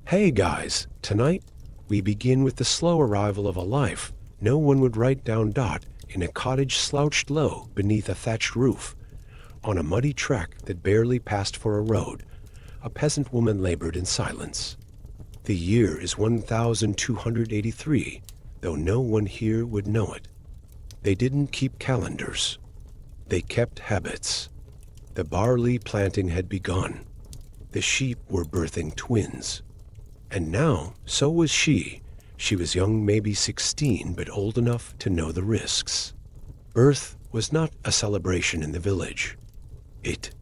Hey guys, tonight we begin with the slow arrival of a life no one would write down. In a cottage slouched low beneath a thatched roof, on a muddy track that barely passed for a road, a peasant woman labored in silence. The year is 1283, though no one here would know it. They didn't keep calendars. They kept habits. The barley planting had begun. The sheep were birthing twins. And now, so was she. She was young, maybe 16, but old enough to know the risks. Birth was not a celebration in the village. It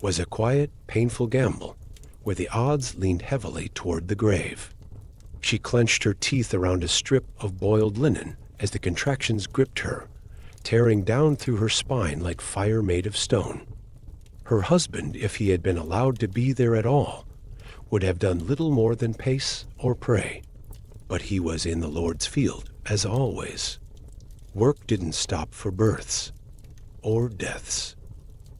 was a quiet, painful gamble, where the odds leaned heavily toward the grave. She clenched her teeth around a strip of boiled linen as the contractions gripped her, tearing down through her spine like fire made of stone. Her husband, if he had been allowed to be there at all, would have done little more than pace or pray. But he was in the Lord's field, as always. Work didn't stop for births or deaths.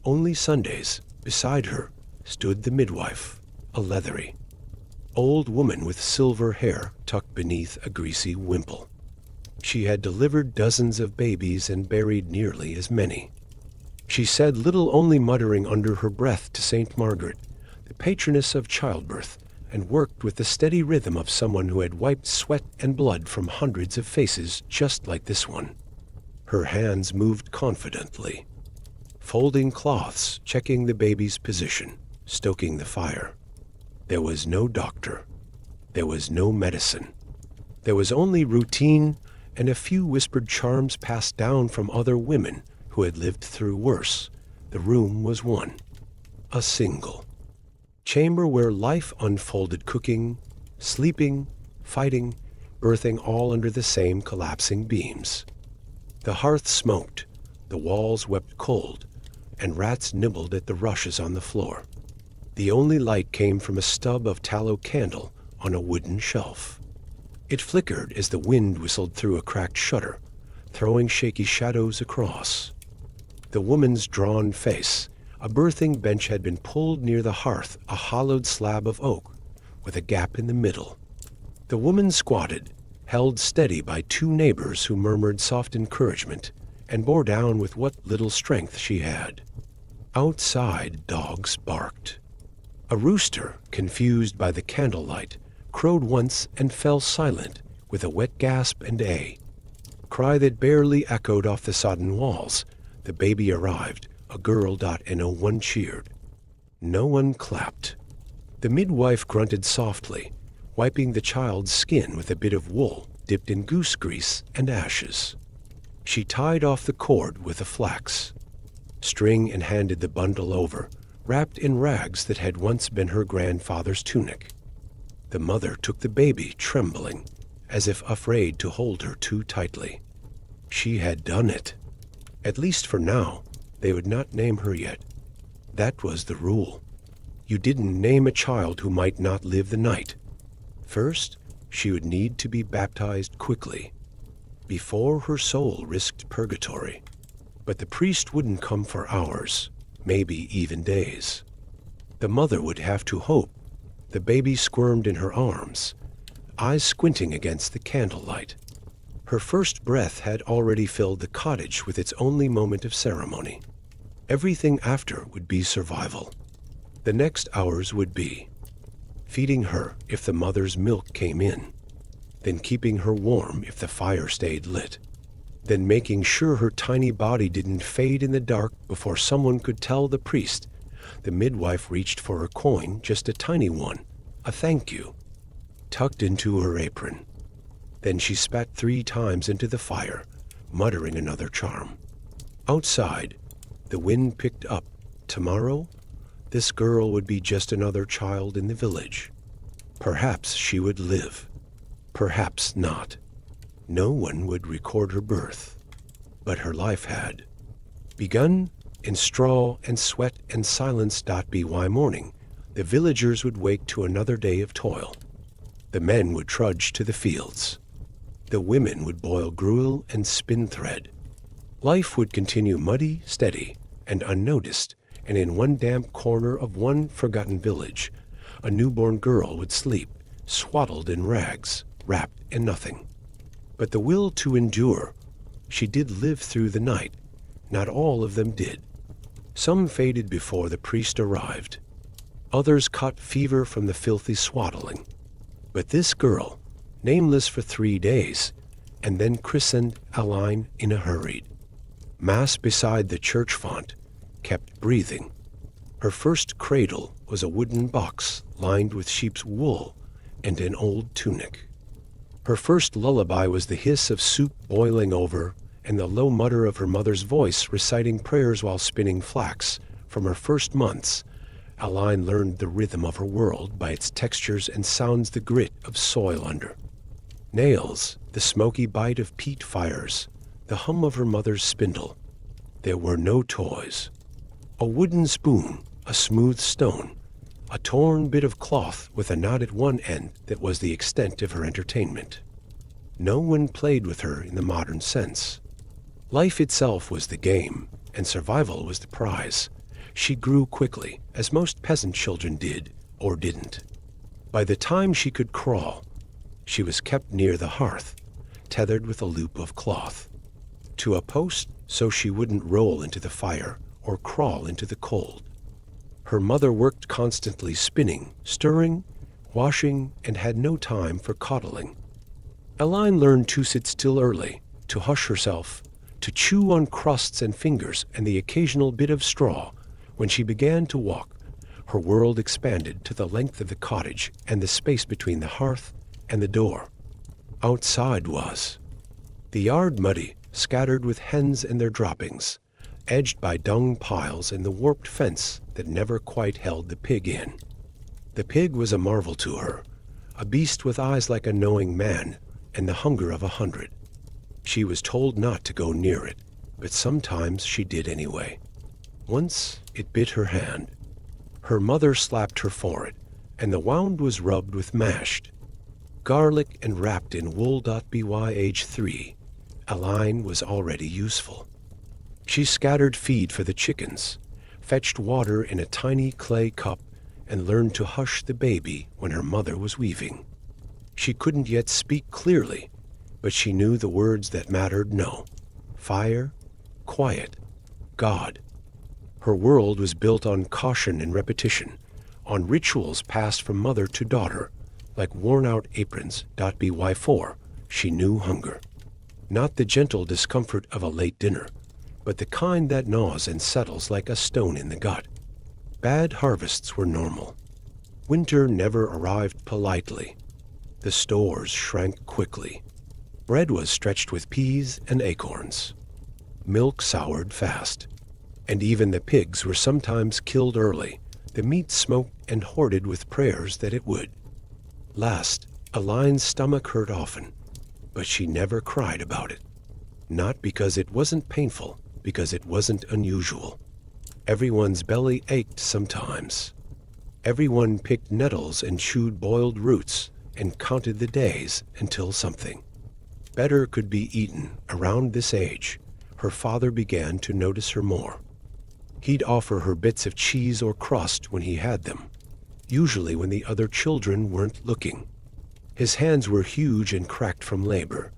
Only Sundays, beside her, stood the midwife, a leathery old woman with silver hair tucked beneath a greasy wimple. She had delivered dozens of babies and buried nearly as many. She said little, only muttering under her breath to Saint Margaret, the patroness of childbirth, and worked with the steady rhythm of someone who had wiped sweat and blood from hundreds of faces just like this one. Her hands moved confidently, folding cloths, checking the baby's position, stoking the fire. There was no doctor. There was no medicine. There was only routine and a few whispered charms passed down from other women who had lived through worse. The room was one, a single chamber where life unfolded, cooking, sleeping, fighting, birthing, all under the same collapsing beams. The hearth smoked, the walls wept cold, and rats nibbled at the rushes on the floor. The only light came from a stub of tallow candle on a wooden shelf. It flickered as the wind whistled through a cracked shutter, throwing shaky shadows across. The woman's drawn face, a birthing bench, had been pulled near the hearth, a hollowed slab of oak with a gap in the middle. The woman squatted, held steady by two neighbors who murmured soft encouragement and bore down with what little strength she had. Outside, dogs barked. A rooster, confused by the candlelight, crowed once and fell silent with a wet gasp and a cry that barely echoed off the sodden walls. The baby arrived, a girl. No one cheered. No one clapped. The midwife grunted softly, wiping the child's skin with a bit of wool dipped in goose grease and ashes. She tied off the cord with a flax string and handed the bundle over, wrapped in rags that had once been her grandfather's tunic. The mother took the baby, trembling, as if afraid to hold her too tightly. She had done it. At least for now. They would not name her yet. That was the rule. You didn't name a child who might not live the night. First, she would need to be baptized quickly, before her soul risked purgatory. But the priest wouldn't come for hours, maybe even days. The mother would have to hope. The baby squirmed in her arms, eyes squinting against the candlelight. Her first breath had already filled the cottage with its only moment of ceremony. Everything after would be survival. The next hours would be feeding her if the mother's milk came in, then keeping her warm if the fire stayed lit, then making sure her tiny body didn't fade in the dark before someone could tell the priest. The midwife reached for a coin, just a tiny one, a thank you, tucked into her apron. Then she spat 3 times into the fire, muttering another charm. Outside, the wind picked up. Tomorrow, this girl would be just another child in the village. Perhaps she would live. Perhaps not. No one would record her birth. But her life had begun in straw and sweat and silence. By morning, the villagers would wake to another day of toil. The men would trudge to the fields. The women would boil gruel and spin thread. Life would continue muddy, steady, and unnoticed, and in one damp corner of one forgotten village, a newborn girl would sleep, swaddled in rags, wrapped in nothing. But the will to endure, she did live through the night. Not all of them did. Some faded before the priest arrived. Others caught fever from the filthy swaddling. But this girl, nameless for 3 days, and then christened Elyne in a hurry. Mass beside the church font, kept breathing. Her first cradle was a wooden box lined with sheep's wool and an old tunic. Her first lullaby was the hiss of soup boiling over and the low mutter of her mother's voice reciting prayers while spinning flax. From her first months, Elyne learned the rhythm of her world by its textures and sounds, the grit of soil under nails, the smoky bite of peat fires, the hum of her mother's spindle. There were no toys. A wooden spoon, a smooth stone, a torn bit of cloth with a knot at one end that was the extent of her entertainment. No one played with her in the modern sense. Life itself was the game, and survival was the prize. She grew quickly, as most peasant children did, or didn't. By the time she could crawl, she was kept near the hearth, tethered with a loop of cloth to a post so she wouldn't roll into the fire or crawl into the cold. Her mother worked constantly, spinning, stirring, washing, and had no time for coddling. Elyne learned to sit still early, to hush herself, to chew on crusts and fingers and the occasional bit of straw. When she began to walk, her world expanded to the length of the cottage and the space between the hearth and the door. Outside was the yard, muddy, scattered with hens and their droppings, edged by dung piles and the warped fence that never quite held the pig in. The pig was a marvel to her, a beast with eyes like a knowing man and the hunger of 100. She was told not to go near it, but sometimes she did anyway. Once it bit her hand. Her mother slapped her for it, and the wound was rubbed with mashed garlic and wrapped in wool. By age 3, Elyne was already useful. She scattered feed for the chickens, fetched water in a tiny clay cup, and learned to hush the baby when her mother was weaving. She couldn't yet speak clearly, but she knew the words that mattered: no, fire, quiet, God. Her world was built on caution and repetition, on rituals passed from mother to daughter, like worn-out aprons. By 4, she knew hunger. Not the gentle discomfort of a late dinner, but the kind that gnaws and settles like a stone in the gut. Bad harvests were normal. Winter never arrived politely. The stores shrank quickly. Bread was stretched with peas and acorns. Milk soured fast. And even the pigs were sometimes killed early, the meat smoked and hoarded with prayers that it would last. Elyne's stomach hurt often, but she never cried about it. Not because it wasn't painful, because it wasn't unusual. Everyone's belly ached sometimes. Everyone picked nettles and chewed boiled roots and counted the days until something better could be eaten. Around this age, her father began to notice her more. He'd offer her bits of cheese or crust when he had them, usually when the other children weren't looking. His hands were huge and cracked from labor,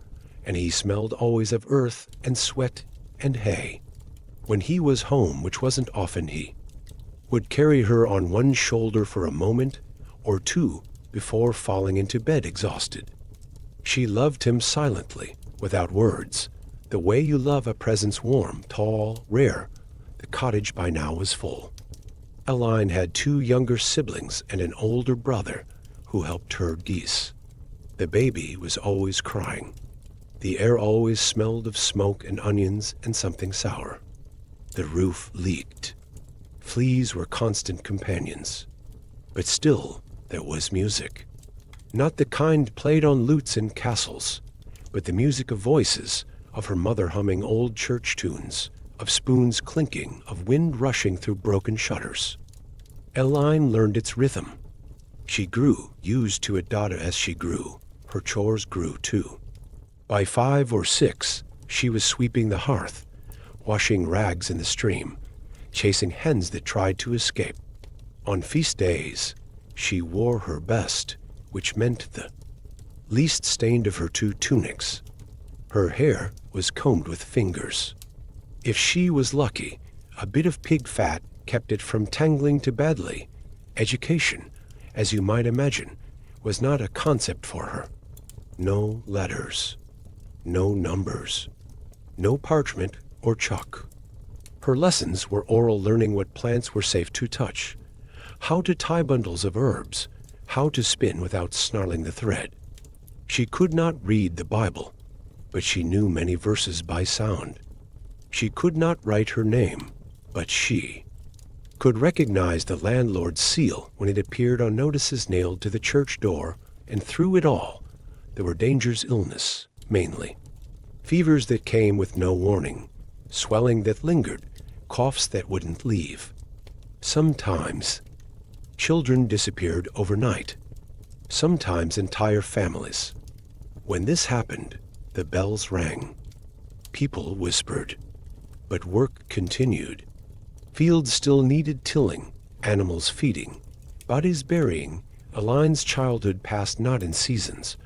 and he smelled always of earth and sweat and hay. When he was home, which wasn't often, he would carry her on one shoulder for a moment or two before falling into bed exhausted. She loved him silently, without words, the way you love a presence warm, tall, rare. The cottage by now was full. Elyne had 2 younger siblings and an older brother who helped herd geese. The baby was always crying. The air always smelled of smoke and onions and something sour. The roof leaked. Fleas were constant companions. But still, there was music. Not the kind played on lutes in castles, but the music of voices, of her mother humming old church tunes, of spoons clinking, of wind rushing through broken shutters. Elyne learned its rhythm. She grew used to it. As she grew, her chores grew too. By 5 or 6, she was sweeping the hearth, washing rags in the stream, chasing hens that tried to escape. On feast days, she wore her best, which meant the least stained of her two tunics. Her hair was combed with fingers. If she was lucky, a bit of pig fat kept it from tangling too badly. Education, as you might imagine, was not a concept for her. No letters, no numbers, no parchment or chalk. Her lessons were oral learning what plants were safe to touch, how to tie bundles of herbs, how to spin without snarling the thread. She could not read the Bible, but she knew many verses by sound. She could not write her name, but she could recognize the landlord's seal when it appeared on notices nailed to the church door, and through it all, there were dangers, illness, mainly. Fevers that came with no warning, swelling that lingered, coughs that wouldn't leave. Sometimes, children disappeared overnight. Sometimes entire families. When this happened, the bells rang. People whispered, but work continued. Fields still needed tilling, animals feeding, bodies burying. Elyne's childhood passed not in seasons,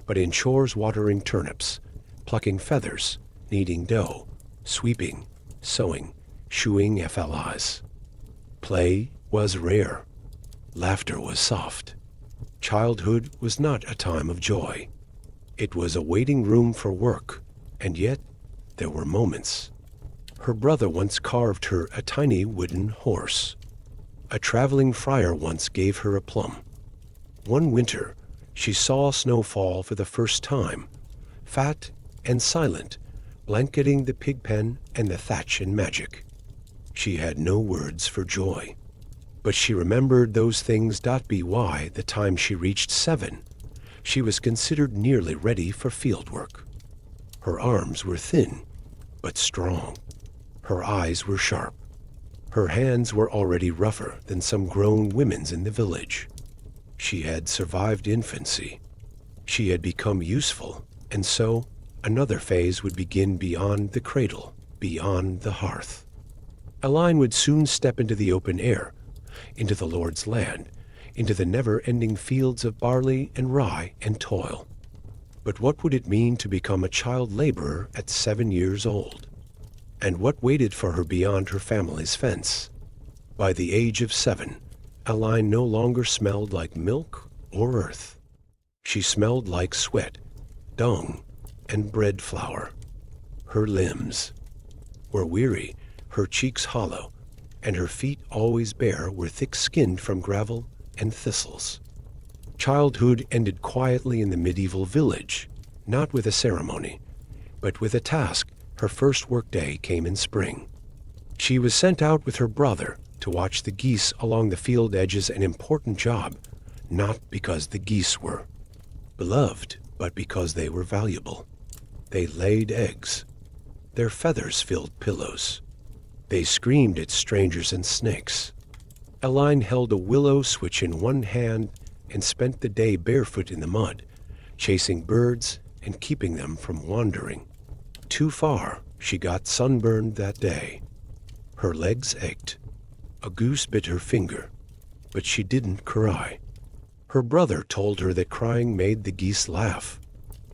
but in chores watering turnips, plucking feathers, kneading dough, sweeping, sewing, shoeing FLIs. Play was rare. Laughter was soft. Childhood was not a time of joy. It was a waiting room for work, and yet there were moments. Her brother once carved her a tiny wooden horse. A traveling friar once gave her a plum. One winter, she saw snow fall for the first time, fat and silent, blanketing the pig pen and the thatch in magic. She had no words for joy, but she remembered those things. By the time she reached 7, she was considered nearly ready for field work. Her arms were thin, but strong. Her eyes were sharp. Her hands were already rougher than some grown women's in the village. She had survived infancy. She had become useful, and so another phase would begin beyond the cradle, beyond the hearth. Elyne would soon step into the open air, into the Lord's land, into the never-ending fields of barley and rye and toil. But what would it mean to become a child laborer at 7 years old? And what waited for her beyond her family's fence? By the age of 7, Elyne no longer smelled like milk or earth. She smelled like sweat, dung, and bread flour. Her limbs were weary, her cheeks hollow, and her feet always bare were thick-skinned from gravel and thistles. Childhood ended quietly in the medieval village, not with a ceremony, but with a task. Her first workday came in spring. She was sent out with her brother to watch the geese along the field edges, an important job, not because the geese were beloved, but because they were valuable. They laid eggs. Their feathers filled pillows. They screamed at strangers and snakes. Elyne held a willow switch in one hand and spent the day barefoot in the mud, chasing birds and keeping them from wandering. Too far, she got sunburned that day. Her legs ached. A goose bit her finger, but she didn't cry. Her brother told her that crying made the geese laugh.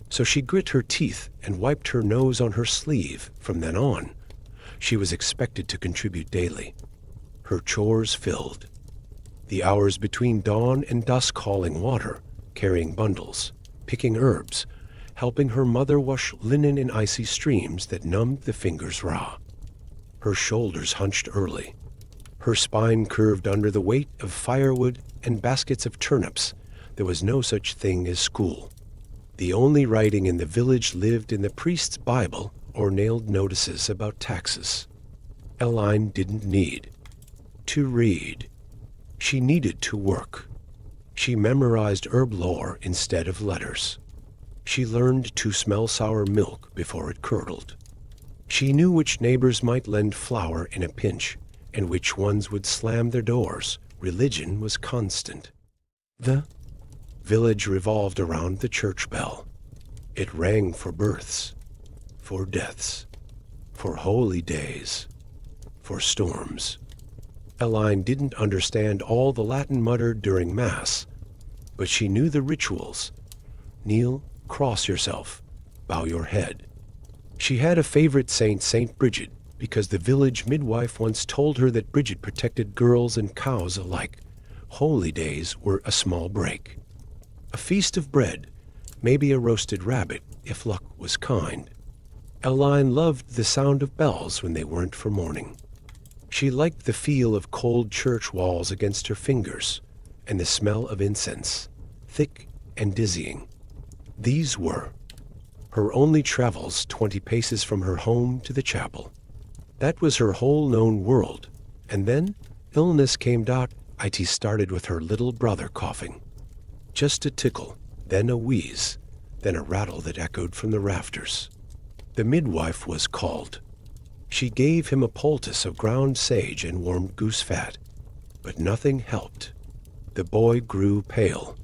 So she grit her teeth and wiped her nose on her sleeve. From then on, she was expected to contribute daily. Her chores filled. The hours between dawn and dusk, hauling water, carrying bundles, picking herbs, helping her mother wash linen in icy streams that numbed the fingers raw. Her shoulders hunched early. Her spine curved under the weight of firewood and baskets of turnips. There was no such thing as school. The only writing in the village lived in the priest's Bible or nailed notices about taxes. Elyne didn't need to read. She needed to work. She memorized herb lore instead of letters. She learned to smell sour milk before it curdled. She knew which neighbors might lend flour in a pinch and which ones would slam their doors. Religion was constant. The village revolved around the church bell. It rang for births, for deaths, for holy days, for storms. Elyne didn't understand all the Latin muttered during Mass, but she knew the rituals. Kneel, cross yourself, bow your head. She had a favorite saint, Saint Bridget, because the village midwife once told her that Bridget protected girls and cows alike. Holy days were a small break. A feast of bread, maybe a roasted rabbit, if luck was kind. Elyne loved the sound of bells when they weren't for mourning. She liked the feel of cold church walls against her fingers, and the smell of incense, thick and dizzying. These were her only travels 20 paces from her home to the chapel. That was her whole known world. And then illness came. It started with her little brother coughing. Just a tickle, then a wheeze, then a rattle that echoed from the rafters. The midwife was called. She gave him a poultice of ground sage and warmed goose fat, but nothing helped. The boy grew pale.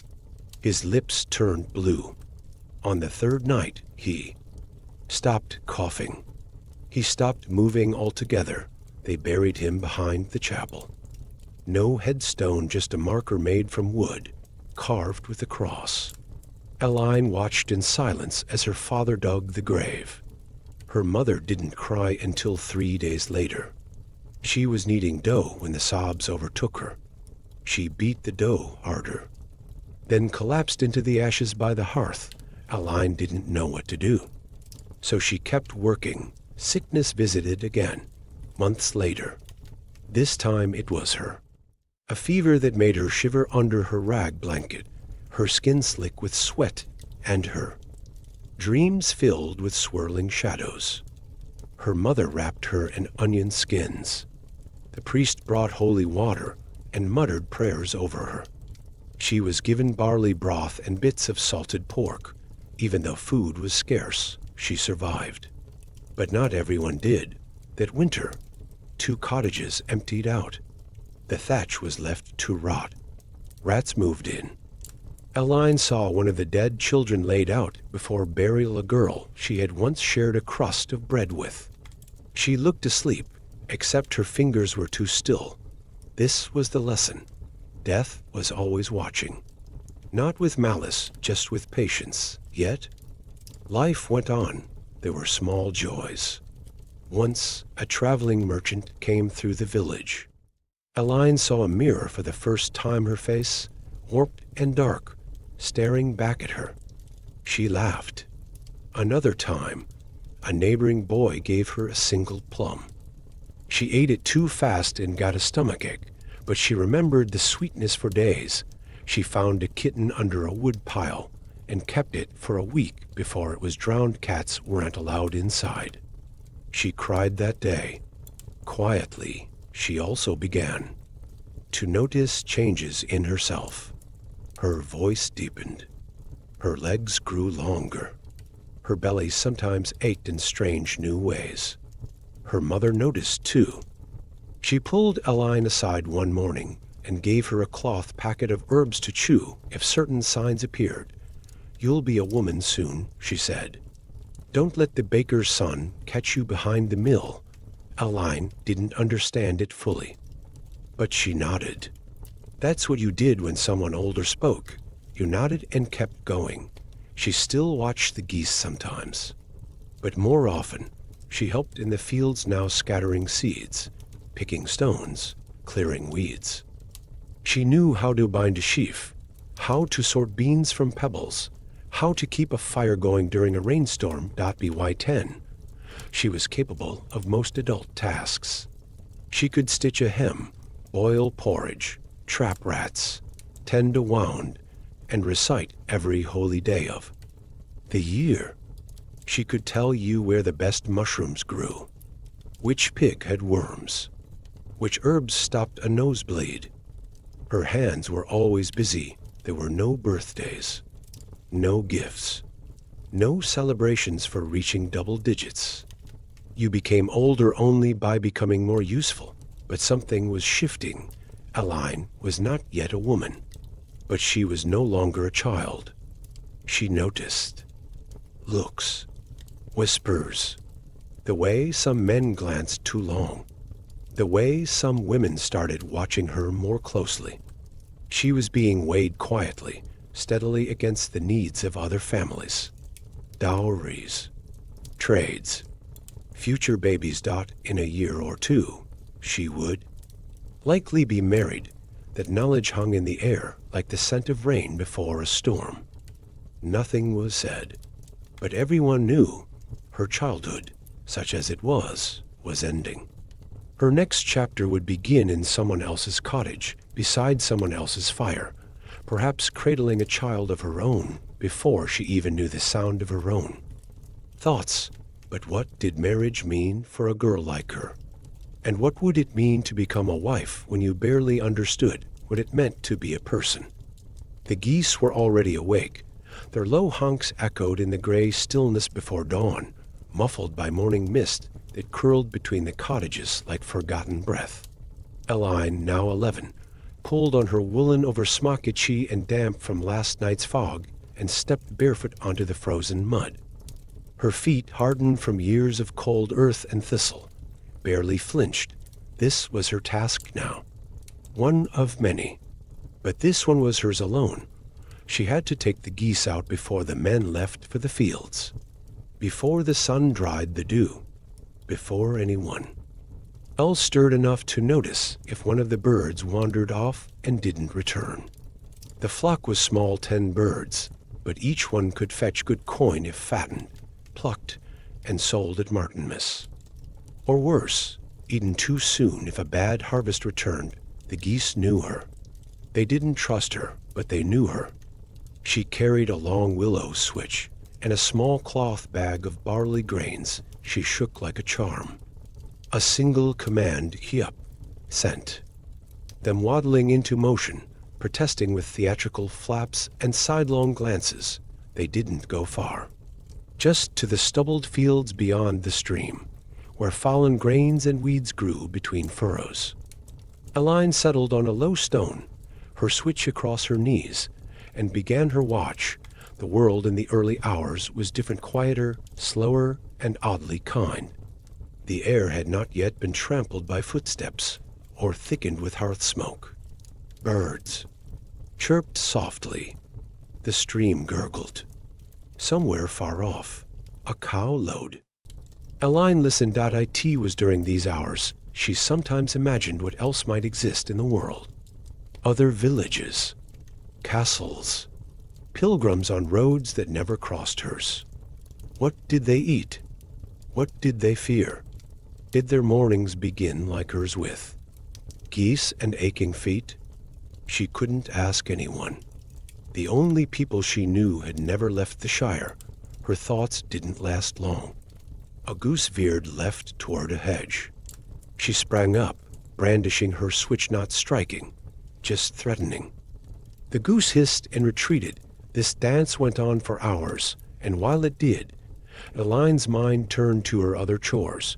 His lips turned blue. On the third night, he stopped coughing. He stopped moving altogether. They buried him behind the chapel. No headstone, just a marker made from wood, carved with a cross. Elyne watched in silence as her father dug the grave. Her mother didn't cry until 3 days later. She was kneading dough when the sobs overtook her. She beat the dough harder, then collapsed into the ashes by the hearth. Elyne didn't know what to do. So she kept working. Sickness visited again, months later. This time it was her. A fever that made her shiver under her rag blanket, her skin slick with sweat, and her dreams filled with swirling shadows. Her mother wrapped her in onion skins. The priest brought holy water and muttered prayers over her. She was given barley broth and bits of salted pork. Even though food was scarce, she survived. But not everyone did. That winter, 2 cottages emptied out. The thatch was left to rot. Rats moved in. Elyne saw one of the dead children laid out before burial, a girl she had once shared a crust of bread with. She looked asleep, except her fingers were too still. This was the lesson. Death was always watching. Not with malice, just with patience. Yet, life went on. There were small joys. Once, a traveling merchant came through the village. Elyne saw a mirror for the first time, her face, warped and dark, staring back at her. She laughed. Another time, a neighboring boy gave her a single plum. She ate it too fast and got a stomachache, but she remembered the sweetness for days. She found a kitten under a wood pile and kept it for a week before it was drowned. Cats weren't allowed inside. She cried that day. Quietly, she also began to notice changes in herself. Her voice deepened. Her legs grew longer. Her belly sometimes ached in strange new ways. Her mother noticed too. She pulled Elyne aside one morning and gave her a cloth packet of herbs to chew if certain signs appeared. "You'll be a woman soon," she said. "Don't let the baker's son catch you behind the mill." Elyne didn't understand it fully, but she nodded. That's what you did when someone older spoke. You nodded and kept going. She still watched the geese sometimes, but more often, she helped in the fields, now scattering seeds, picking stones, clearing weeds. She knew how to bind a sheaf, how to sort beans from pebbles, how to keep a fire going during a rainstorm. By 10, she was capable of most adult tasks. She could stitch a hem, boil porridge, trap rats, tend a wound, and recite every holy day of the year. She could tell you where the best mushrooms grew, which pig had worms, which herbs stopped a nosebleed. Her hands were always busy. There were no birthdays, no gifts, no celebrations for reaching double digits. You became older only by becoming more useful, but something was shifting. Elyne was not yet a woman, but she was no longer a child. She noticed looks, whispers, the way some men glanced too long, the way some women started watching her more closely. She was being weighed quietly, steadily against the needs of other families. Dowries, trades, future babies. In a year or two, she would likely be married. That knowledge hung in the air like the scent of rain before a storm. Nothing was said, but everyone knew her childhood, such as it was ending. Her next chapter would begin in someone else's cottage, beside someone else's fire, perhaps cradling a child of her own before she even knew the sound of her own. Thoughts, but what did marriage mean for a girl like her? And what would it mean to become a wife when you barely understood what it meant to be a person? The geese were already awake. Their low honks echoed in the gray stillness before dawn, muffled by morning mist that curled between the cottages like forgotten breath. Elyne, now 11, pulled on her woolen over smoky and damp from last night's fog and stepped barefoot onto the frozen mud. Her feet, hardened from years of cold earth and thistle, barely flinched. This was her task now. One of many. But this one was hers alone. She had to take the geese out before the men left for the fields, before the sun dried the dew, before anyone else stirred enough to notice if one of the birds wandered off and didn't return. The flock was small, 10 birds, but each one could fetch good coin if fattened, plucked, and sold at Martinmas. Or worse, eaten too soon if a bad harvest returned. The geese knew her. They didn't trust her, but they knew her. She carried a long willow switch and a small cloth bag of barley grains she shook like a charm. A single command he up sent them waddling into motion, protesting with theatrical flaps and sidelong glances. They didn't go far. Just to the stubbled fields beyond the stream, where fallen grains and weeds grew between furrows. Elyne settled on a low stone, her switch across her knees, and began her watch. The world in the early hours was different, quieter, slower, and oddly kind. The air had not yet been trampled by footsteps or thickened with hearth smoke. Birds chirped softly. The stream gurgled. Somewhere far off, a cow lowed. Elyne listened. It was during these hours she sometimes imagined what else might exist in the world. Other villages, castles, pilgrims on roads that never crossed hers. What did they eat? What did they fear? Did their mornings begin like hers with geese and aching feet? She couldn't ask anyone. The only people she knew had never left the Shire. Her thoughts didn't last long. A goose veered left toward a hedge. She sprang up, brandishing her switch, not striking, just threatening. The goose hissed and retreated. This dance went on for hours, and while it did, Elyne's mind turned to her other chores.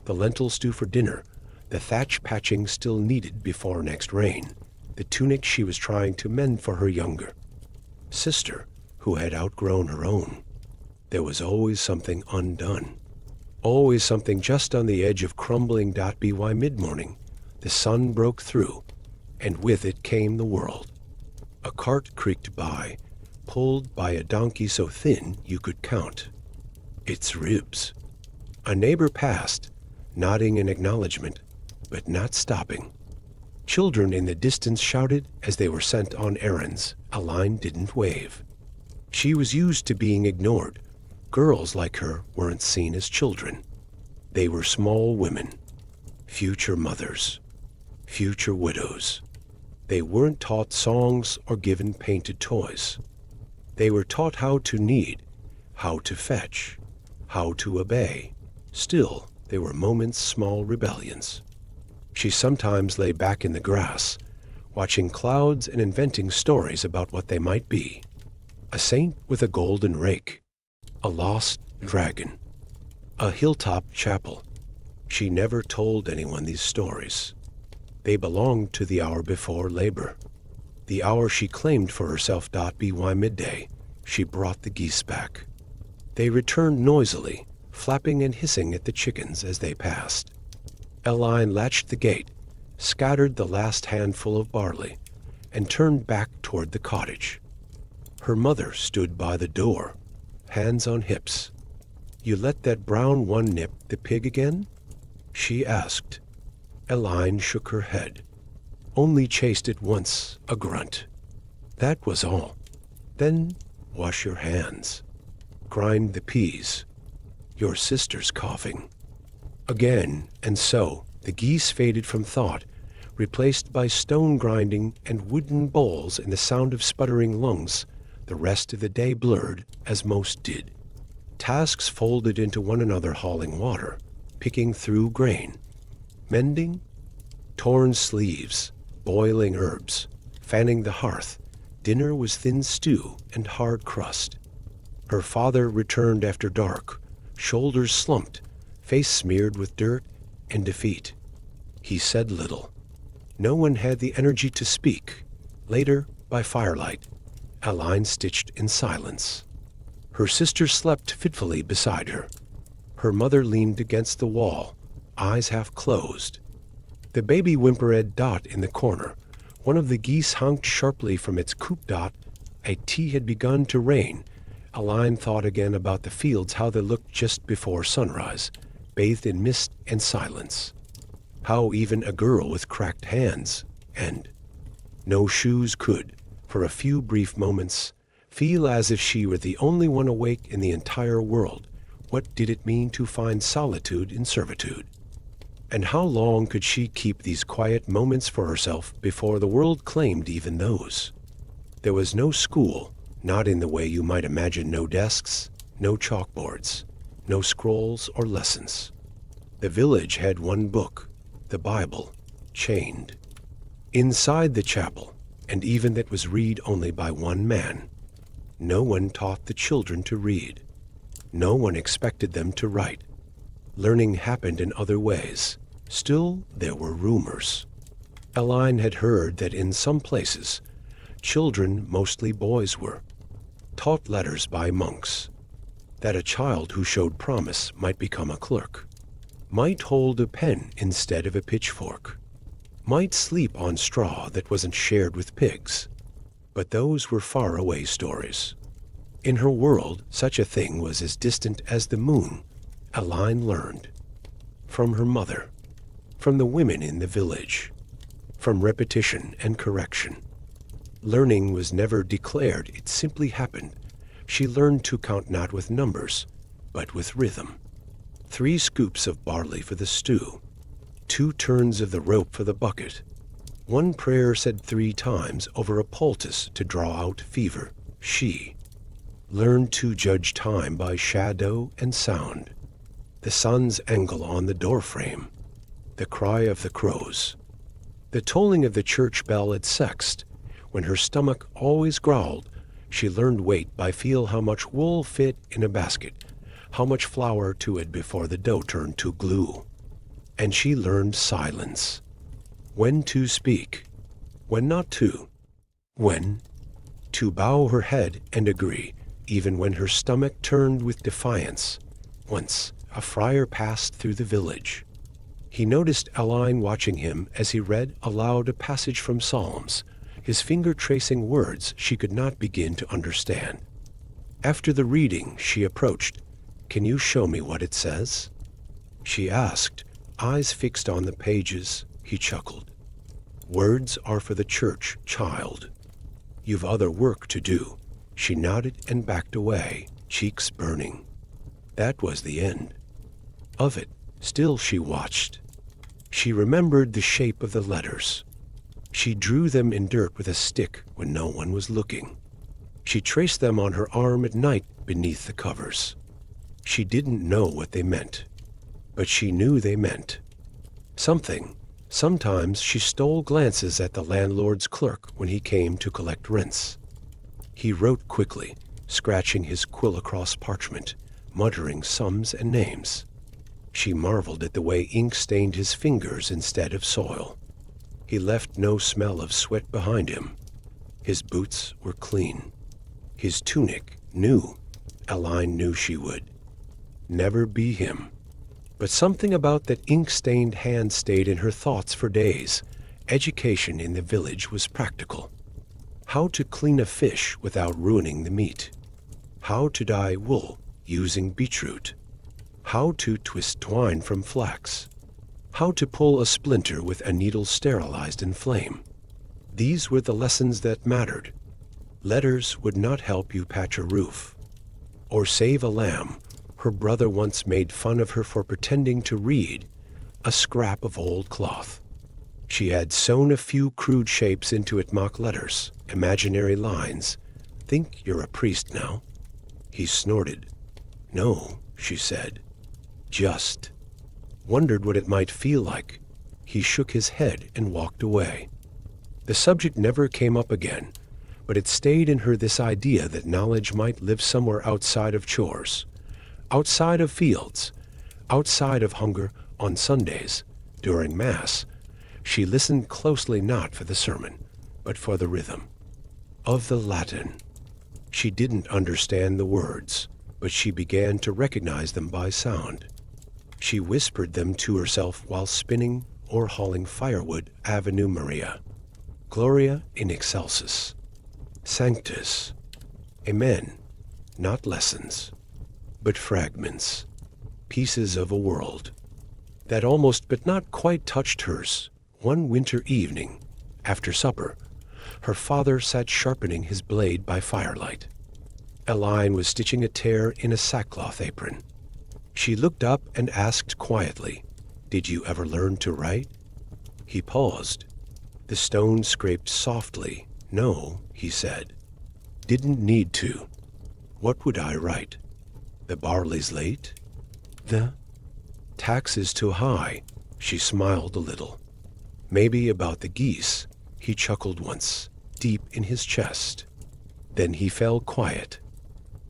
The lentil stew for dinner, the thatch patching still needed before next rain, the tunic she was trying to mend for her younger sister, who had outgrown her own. There was always something undone, always something just on the edge of crumbling. By mid-morning, the sun broke through, and with it came the world. A cart creaked by, pulled by a donkey so thin you could count its ribs. A neighbor passed, nodding in acknowledgement, but not stopping. Children in the distance shouted as they were sent on errands. Elyne didn't wave. She was used to being ignored. Girls like her weren't seen as children. They were small women, future mothers, future widows. They weren't taught songs or given painted toys. They were taught how to need, how to fetch, how to obey. Still, they were moments, small rebellions. She sometimes lay back in the grass, watching clouds and inventing stories about what they might be. A saint with a golden rake, a lost dragon, a hilltop chapel. She never told anyone these stories. They belonged to the hour before labor, the hour she claimed for herself. By midday, she brought the geese back. They returned noisily, flapping and hissing at the chickens as they passed. Elyne latched the gate, scattered the last handful of barley, and turned back toward the cottage. Her mother stood by the door, hands on hips. "You let that brown one nip the pig again?" she asked. Elyne shook her head. "Only chased it once," a grunt. "That was all. Then wash your hands. Grind the peas. Your sister's coughing." Again, and so the geese faded from thought, replaced by stone grinding and wooden bowls and the sound of sputtering lungs. The rest of the day blurred, as most did. Tasks folded into one another, hauling water, picking through grain, mending, torn sleeves, boiling herbs, fanning the hearth. Dinner was thin stew and hard crust. Her father returned after dark, shoulders slumped, face smeared with dirt and defeat. He said little. No one had the energy to speak. Later, by firelight, Elyne stitched in silence. Her sister slept fitfully beside her. Her mother leaned against the wall, eyes half closed. The baby whimpered Dot in the corner. One of the geese honked sharply from its coop. Dot. A tea had begun to rain. Elyne thought again about the fields, how they looked just before sunrise, bathed in mist and silence. How even a girl with cracked hands and no shoes could, for a few brief moments, feel as if she were the only one awake in the entire world. What did it mean to find solitude in servitude? And how long could she keep these quiet moments for herself before the world claimed even those? There was no school, not in the way you might imagine, no desks, no chalkboards, no scrolls or lessons. The village had one book, the Bible, chained. Inside the chapel, and even that was read only by one man. No one taught the children to read. No one expected them to write. Learning happened in other ways. Still, there were rumors. Elyne had heard that in some places, children, mostly boys, were taught letters by monks, that a child who showed promise might become a clerk, might hold a pen instead of a pitchfork, might sleep on straw that wasn't shared with pigs. But those were far-away stories. In her world, such a thing was as distant as the moon. Elyne learned from her mother, from the women in the village, from repetition and correction. Learning was never declared, it simply happened. She learned to count not with numbers, but with rhythm. 3 scoops of barley for the stew, 2 turns of the rope for the bucket, 1 prayer said 3 times over a poultice to draw out fever. She learned to judge time by shadow and sound, the sun's angle on the doorframe, the cry of the crows, the tolling of the church bell at sext. When her stomach always growled, she learned weight by feel how much wool fit in a basket, how much flour to it before the dough turned to glue. And she learned silence, when to speak, when not to, when to bow her head and agree, even when her stomach turned with defiance. Once, a friar passed through the village. He noticed Elyne watching him as he read aloud a passage from Psalms, his finger tracing words she could not begin to understand. After the reading, she approached. "Can you show me what it says?" she asked, eyes fixed on the pages. He chuckled. "Words are for the church, child. You've other work to do." She nodded and backed away, cheeks burning. That was the end of it. Still she watched. She remembered the shape of the letters. She drew them in dirt with a stick when no one was looking. She traced them on her arm at night beneath the covers. She didn't know what they meant, but she knew they meant something. Sometimes she stole glances at the landlord's clerk when he came to collect rents. He wrote quickly, scratching his quill across parchment, muttering sums and names. She marveled at the way ink stained his fingers instead of soil. He left no smell of sweat behind him. His boots were clean. His tunic new. Elyne knew she would never be him. But something about that ink-stained hand stayed in her thoughts for days. Education in the village was practical. how to clean a fish without ruining the meat, how to dye wool using beetroot, how to twist twine from flax, how to pull a splinter with a needle sterilized in flame. These were the lessons that mattered. Letters would not help you patch a roof or save a lamb. Her brother once made fun of her for pretending to read a scrap of old cloth. She had sewn a few crude shapes into it, mock letters, imaginary lines. Think you're a priest now? He snorted. No, she said. Just. Wondered what it might feel like. He shook his head and walked away. The subject never came up again, but it stayed in her, this idea that knowledge might live somewhere outside of chores, outside of fields, outside of hunger. On Sundays, during Mass, she listened closely, not for the sermon, but for the rhythm of the Latin. She didn't understand the words, but she began to recognize them by sound. She whispered them to herself while spinning or hauling firewood. Ave Maria, Gloria in excelsis, Sanctus. Amen. Not lessons, but fragments, pieces of a world that almost but not quite touched hers. One winter evening, after supper, her father sat sharpening his blade by firelight. Elyne was stitching a tear in a sackcloth apron. She looked up and asked quietly, "Did you ever learn to write?" He paused. The stone scraped softly. "No," he said. "Didn't need to. What would I write? The barley's late? The tax is too high." She smiled a little. "Maybe about the geese." He chuckled once, deep in his chest. Then he fell quiet.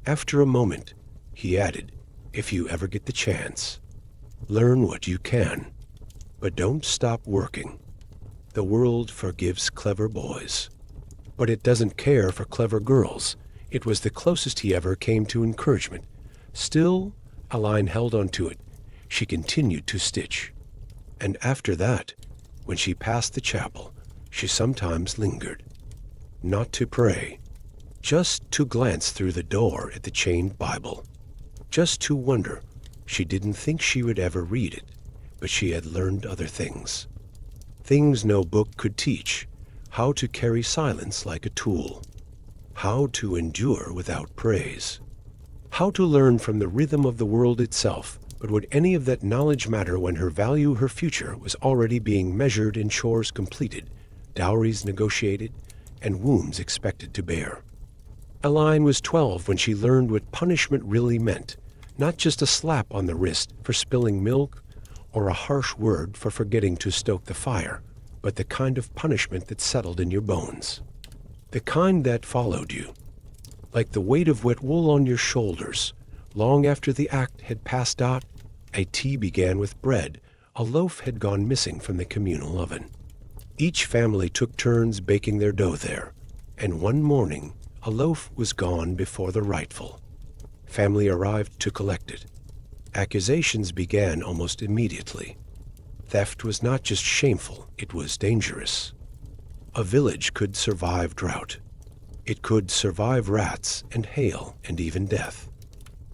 After a moment, he added, "If you ever get the chance, learn what you can, but don't stop working. The world forgives clever boys, but it doesn't care for clever girls." It was the closest he ever came to encouragement. Still, Elyne held on to it. She continued to stitch. And after that, when she passed the chapel, she sometimes lingered. Not to pray, just to glance through the door at the chained Bible. Just to wonder. She didn't think she would ever read it, but she had learned other things. Things no book could teach. How to carry silence like a tool. How to endure without praise. How to learn from the rhythm of the world itself. But would any of that knowledge matter when her value, her future, was already being measured in chores completed, dowries negotiated, and wombs expected to bear? Elyne was 12 when she learned what punishment really meant. Not just a slap on the wrist for spilling milk or a harsh word for forgetting to stoke the fire, but the kind of punishment that settled in your bones. The kind that followed you, like the weight of wet wool on your shoulders. Long after the act had passed out, a tea began with bread. A loaf had gone missing from the communal oven. Each family took turns baking their dough there, and one morning a loaf was gone before the rightful family arrived to collect it. Accusations began almost immediately. Theft was not just shameful, it was dangerous. A village could survive drought. It could survive rats and hail and even death.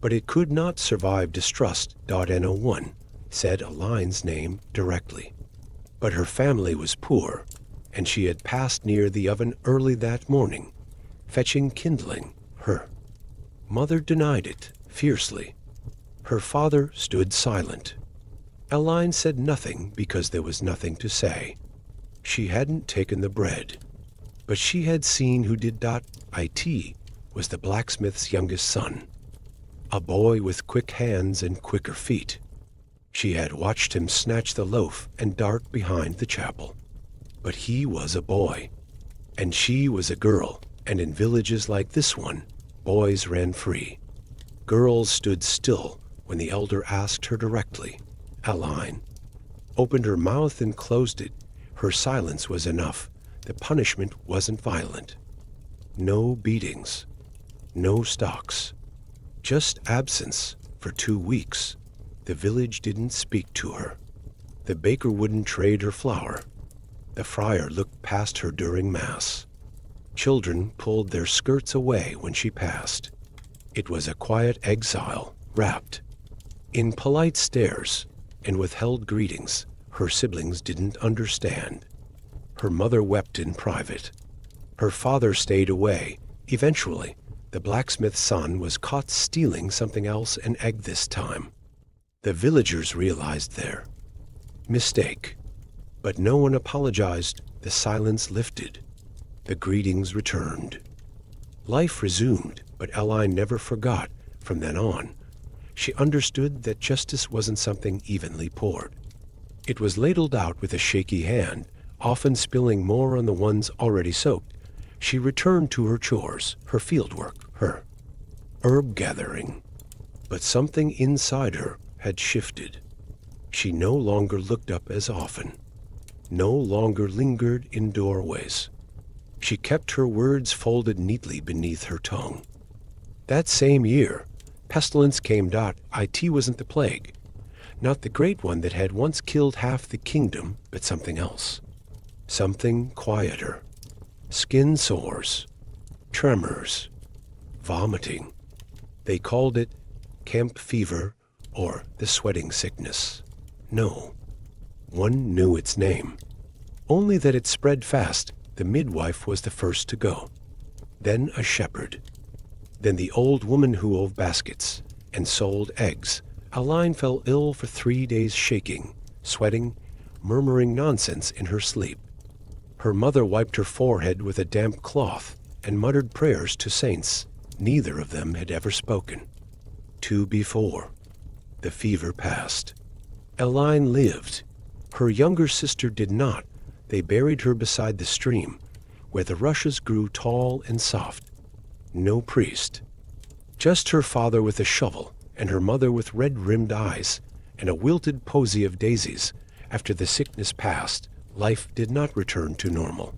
But it could not survive distrust. No1 said Elyne's name directly. But her family was poor, and she had passed near the oven early that morning, fetching kindling. Her mother denied it fiercely. Her father stood silent. Elyne said nothing because there was nothing to say. She hadn't taken the bread, but she had seen who did. It was the blacksmith's youngest son, a boy with quick hands and quicker feet. She had watched him snatch the loaf and dart behind the chapel. But he was a boy, and she was a girl, and in villages like this one, boys ran free. Girls stood still when the elder asked her directly. Elyne opened her mouth and closed it. Her silence was enough. The punishment wasn't violent. No beatings, no stocks, just absence for 2 weeks. The village didn't speak to her. The baker wouldn't trade her flour. The friar looked past her during Mass. Children pulled their skirts away when she passed. It was a quiet exile, wrapped in polite stares and withheld greetings her siblings didn't understand. Her mother wept in private. Her father stayed away. Eventually, the blacksmith's son was caught stealing something else, an egg this time. The villagers realized their mistake, but no one apologized. The silence lifted. The greetings returned. Life resumed, but Elyne never forgot. From then on, she understood that justice wasn't something evenly poured. It was ladled out with a shaky hand, often spilling more on the ones already soaked. She returned to her chores, her fieldwork, her herb gathering. But something inside her had shifted. She no longer looked up as often, no longer lingered in doorways. She kept her words folded neatly beneath her tongue. That same year, pestilence came. It wasn't the plague, not the great one that had once killed half the kingdom, but something else. Something quieter. Skin sores, tremors, vomiting. They called it camp fever or the sweating sickness. No one knew its name, only that it spread fast. The midwife was the first to go, then a shepherd, then the old woman who wove baskets and sold eggs. Elyne fell ill for 3 days, shaking, sweating, murmuring nonsense in her sleep. Her mother wiped her forehead with a damp cloth and muttered prayers to saints neither of them had ever spoken to before. The fever passed. Elyne lived. Her younger sister did not. They buried her beside the stream, where the rushes grew tall and soft. No priest, just her father with a shovel and her mother with red-rimmed eyes and a wilted posy of daisies. After the sickness passed, life did not return to normal.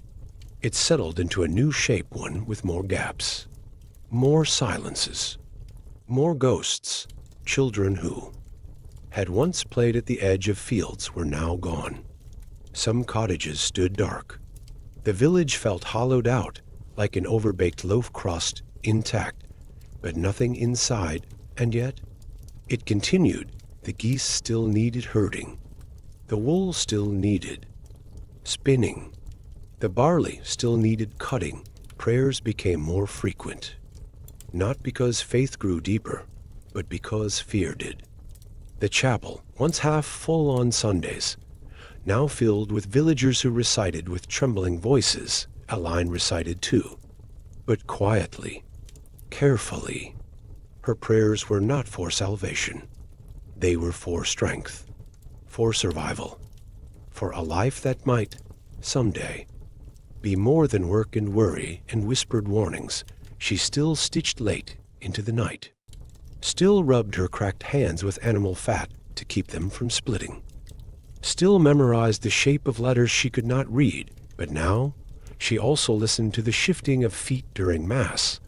It settled into a new shape, one with more gaps, more silences, more ghosts. Children who had once played at the edge of fields were now gone. Some cottages stood dark. The village felt hollowed out, like an overbaked loaf crust, intact, but nothing inside. And yet, it continued. The geese still needed herding. The wool still needed spinning. The barley still needed cutting. Prayers became more frequent, not because faith grew deeper, but because fear did. The chapel, once half full on Sundays, now filled with villagers who recited with trembling voices. Elyne recited too, but quietly, carefully. Her prayers were not for salvation. They were for strength, for survival, for a life that might, someday, be more than work and worry and whispered warnings. She still stitched late into the night, still rubbed her cracked hands with animal fat to keep them from splitting, still memorized the shape of letters she could not read. But now she also listened to the shifting of feet during Mass,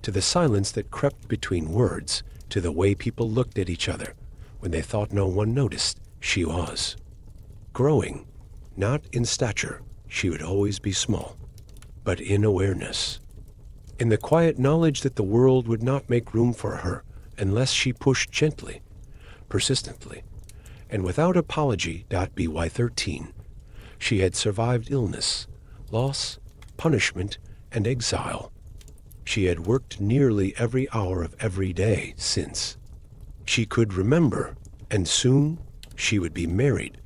to the silence that crept between words, to the way people looked at each other when they thought no one noticed. She was growing, not in stature. She would always be small, but in awareness, in the quiet knowledge that the world would not make room for her unless she pushed gently, persistently, and without apology. By 13, she had survived illness, loss, punishment, and exile. She had worked nearly every hour of every day since she could remember, and soon she would be married.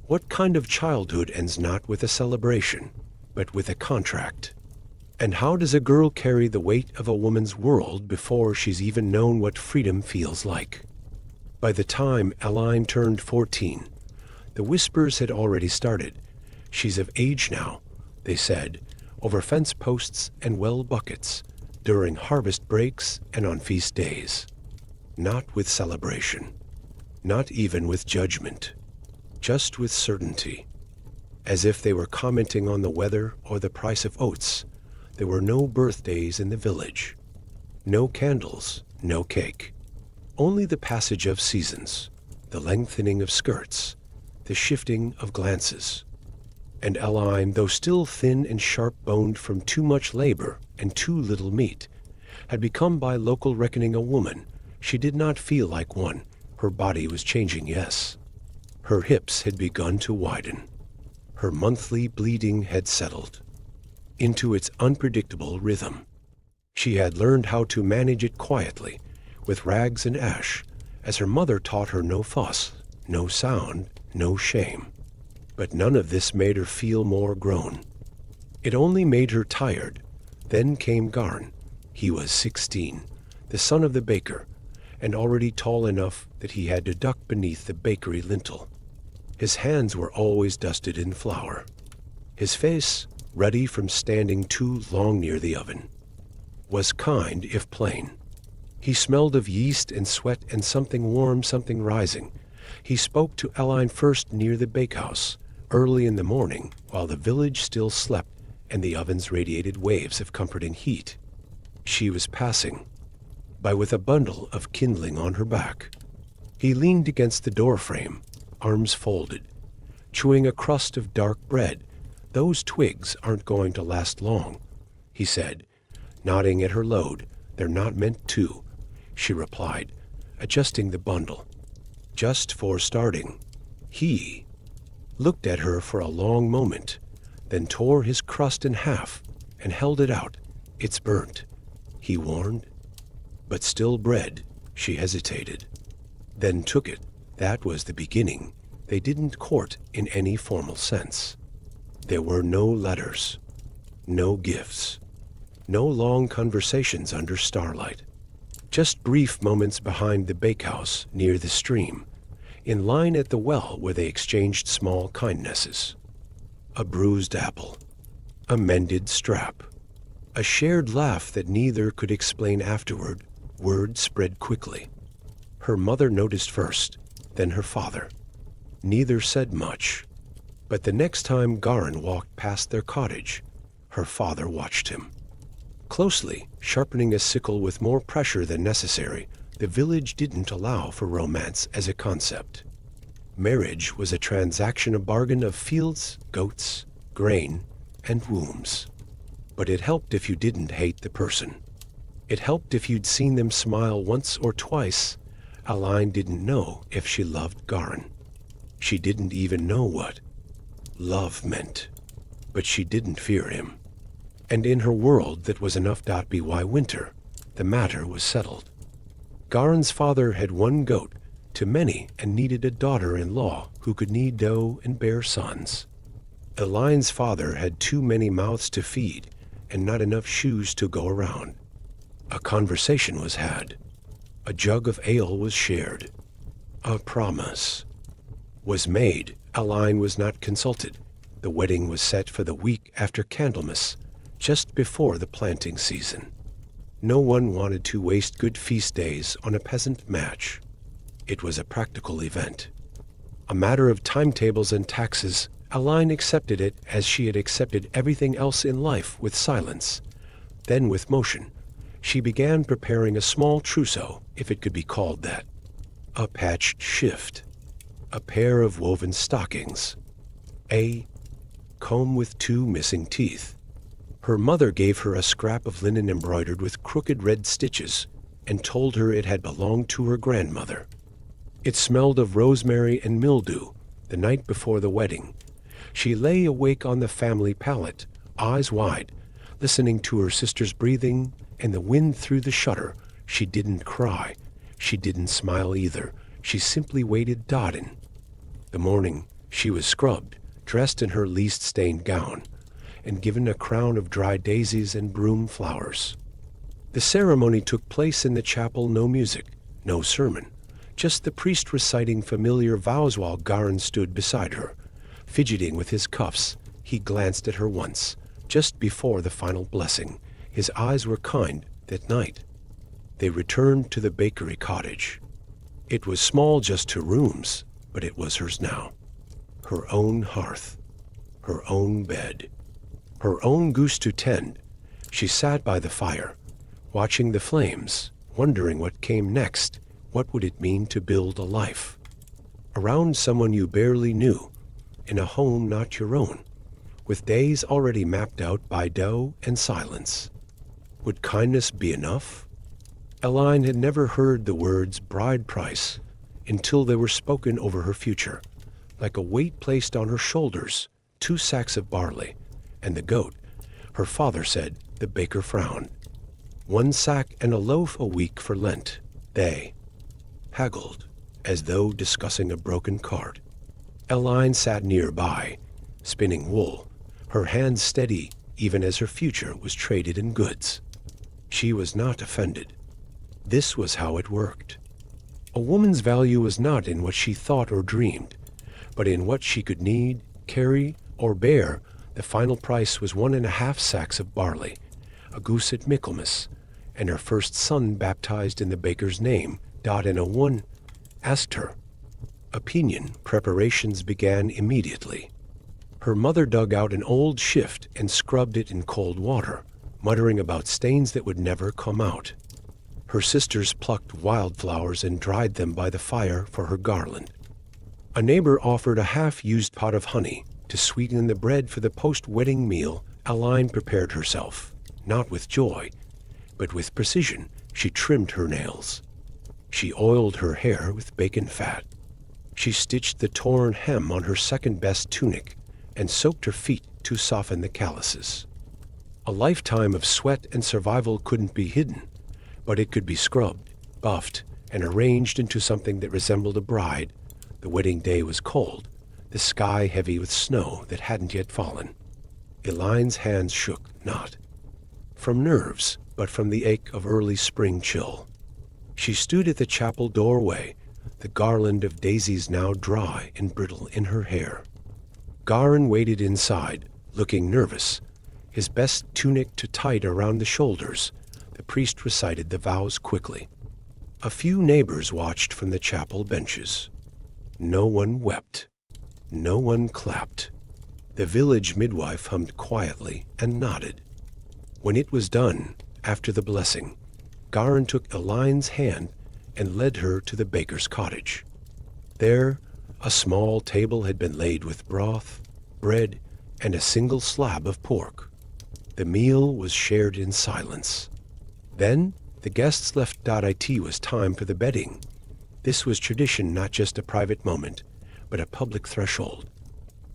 What kind of childhood ends not with a celebration, but with a contract? And how does a girl carry the weight of a woman's world before she's even known what freedom feels like? By the time Elyne turned 14, the whispers had already started. She's of age now, they said, over fence posts and well buckets, during harvest breaks and on feast days. Not with celebration, not even with judgment, just with certainty, as if they were commenting on the weather or the price of oats. There were no birthdays in the village, no candles, no cake, only the passage of seasons, the lengthening of skirts, the shifting of glances. And Elyne, though still thin and sharp-boned from too much labor and too little meat, had become by local reckoning a woman. She did not feel like one. Her body was changing, yes. Her hips had begun to widen. Her monthly bleeding had settled into its unpredictable rhythm. She had learned how to manage it quietly, with rags and ash, as her mother taught her no fuss, no sound, no shame. But none of this made her feel more grown. It only made her tired. Then came Garn. He was 16, the son of the baker, and already tall enough that he had to duck beneath the bakery lintel. His hands were always dusted in flour. His face, ruddy from standing too long near the oven, was kind if plain. He smelled of yeast and sweat and something warm, something rising. He spoke to Elyne first near the bakehouse, early in the morning, while the village still slept and the ovens radiated waves of comforting heat. She was passing by with a bundle of kindling on her back. He leaned against the doorframe, arms folded, chewing a crust of dark bread. "Those twigs aren't going to last long," he said, nodding at her load. "They're not meant to," she replied, adjusting the bundle. "Just for starting." He looked at her for a long moment, then tore his crust in half and held it out. "It's burnt," he warned. "But still bread." She hesitated, then took it. That was the beginning. They didn't court in any formal sense. There were no letters, no gifts, no long conversations under starlight. Just brief moments behind the bakehouse, near the stream, in line at the well where they exchanged small kindnesses. A bruised apple, a mended strap, a shared laugh that neither could explain afterward. Word spread quickly. Her mother noticed first, then her father. Neither said much, but the next time Garn walked past their cottage, her father watched him closely, sharpening a sickle with more pressure than necessary. The village didn't allow for romance as a concept. Marriage was a transaction, a bargain of fields, goats, grain, and wombs. But it helped if you didn't hate the person. It helped if you'd seen them smile once or twice. Elyne didn't know if she loved Garn. She didn't even know what love meant. But she didn't fear him. And in her world that was enough. By winter, the matter was settled. Garn's father had one goat to many and needed a daughter-in-law who could knead dough and bear sons. Elyne's father had too many mouths to feed and not enough shoes to go around. A conversation was had. A jug of ale was shared. A promise was made. Elyne was not consulted. The wedding was set for the week after Candlemas, just before the planting season. No one wanted to waste good feast days on a peasant match. It was a practical event. A matter of timetables and taxes. Elyne accepted it as she had accepted everything else in life, with silence. Then with motion, she began preparing a small trousseau, if it could be called that. A patched shift, a pair of woven stockings, a comb with 2 missing teeth. Her mother gave her a scrap of linen embroidered with crooked red stitches and told her it had belonged to her grandmother. It smelled of rosemary and mildew. The night before the wedding, she lay awake on the family pallet, eyes wide, listening to her sister's breathing and the wind through the shutter. She didn't cry. She didn't smile either. She simply waited. In the morning, she was scrubbed, dressed in her least stained gown, and given a crown of dry daisies and broom flowers. The ceremony took place in the chapel. No music, no sermon, just the priest reciting familiar vows while Garn stood beside her, fidgeting with his cuffs. He glanced at her once, just before the final blessing. His eyes were kind. That night, they returned to the bakery cottage. It was small, just 2 rooms, but it was hers now. Her own hearth, her own bed, her own goose to tend. She sat by the fire, watching the flames, wondering what came next. What would it mean to build a life around someone you barely knew, in a home not your own? with days already mapped out by dough and silence. Would kindness be enough? Elyne had never heard the words bride price until they were spoken over her future, like a weight placed on her shoulders, 2 sacks of barley, and the goat. Her father said. The baker frowned. 1 sack and a loaf a week for Lent. They haggled, as though discussing a broken cart. Elyne sat nearby, spinning wool, her hands steady even as her future was traded in goods. She was not offended. This was how it worked. A woman's value was not in what she thought or dreamed, but in what she could need, carry, or bear. The final price was 1.5 sacks of barley, a goose at Michaelmas, and her first son baptized in the baker's name. And a one asked her. Opinion preparations began immediately. Her mother dug out an old shift and scrubbed it in cold water, muttering about stains that would never come out. Her sisters plucked wildflowers and dried them by the fire for her garland. A neighbor offered a half-used pot of honey to sweeten the bread for the post-wedding meal. Elyne prepared herself, not with joy, but with precision. She trimmed her nails. She oiled her hair with bacon fat. She stitched the torn hem on her second-best tunic and soaked her feet to soften the calluses. A lifetime of sweat and survival couldn't be hidden, but it could be scrubbed, buffed, and arranged into something that resembled a bride. The wedding day was cold, the sky heavy with snow that hadn't yet fallen. Elyne's hands shook, not from nerves, but from the ache of early spring chill. She stood at the chapel doorway, the garland of daisies now dry and brittle in her hair. Garin waited inside, looking nervous, his best tunic too tight around the shoulders. The priest recited the vows quickly. A few neighbors watched from the chapel benches. No one wept. No one clapped. The village midwife hummed quietly and nodded. When it was done, after the blessing, Garin took Elyne's hand and led her to the baker's cottage. There, a small table had been laid with broth, bread, and a single slab of pork. The meal was shared in silence. Then the guests left. It was time for the bedding. This was tradition, not just a private moment, but a public threshold.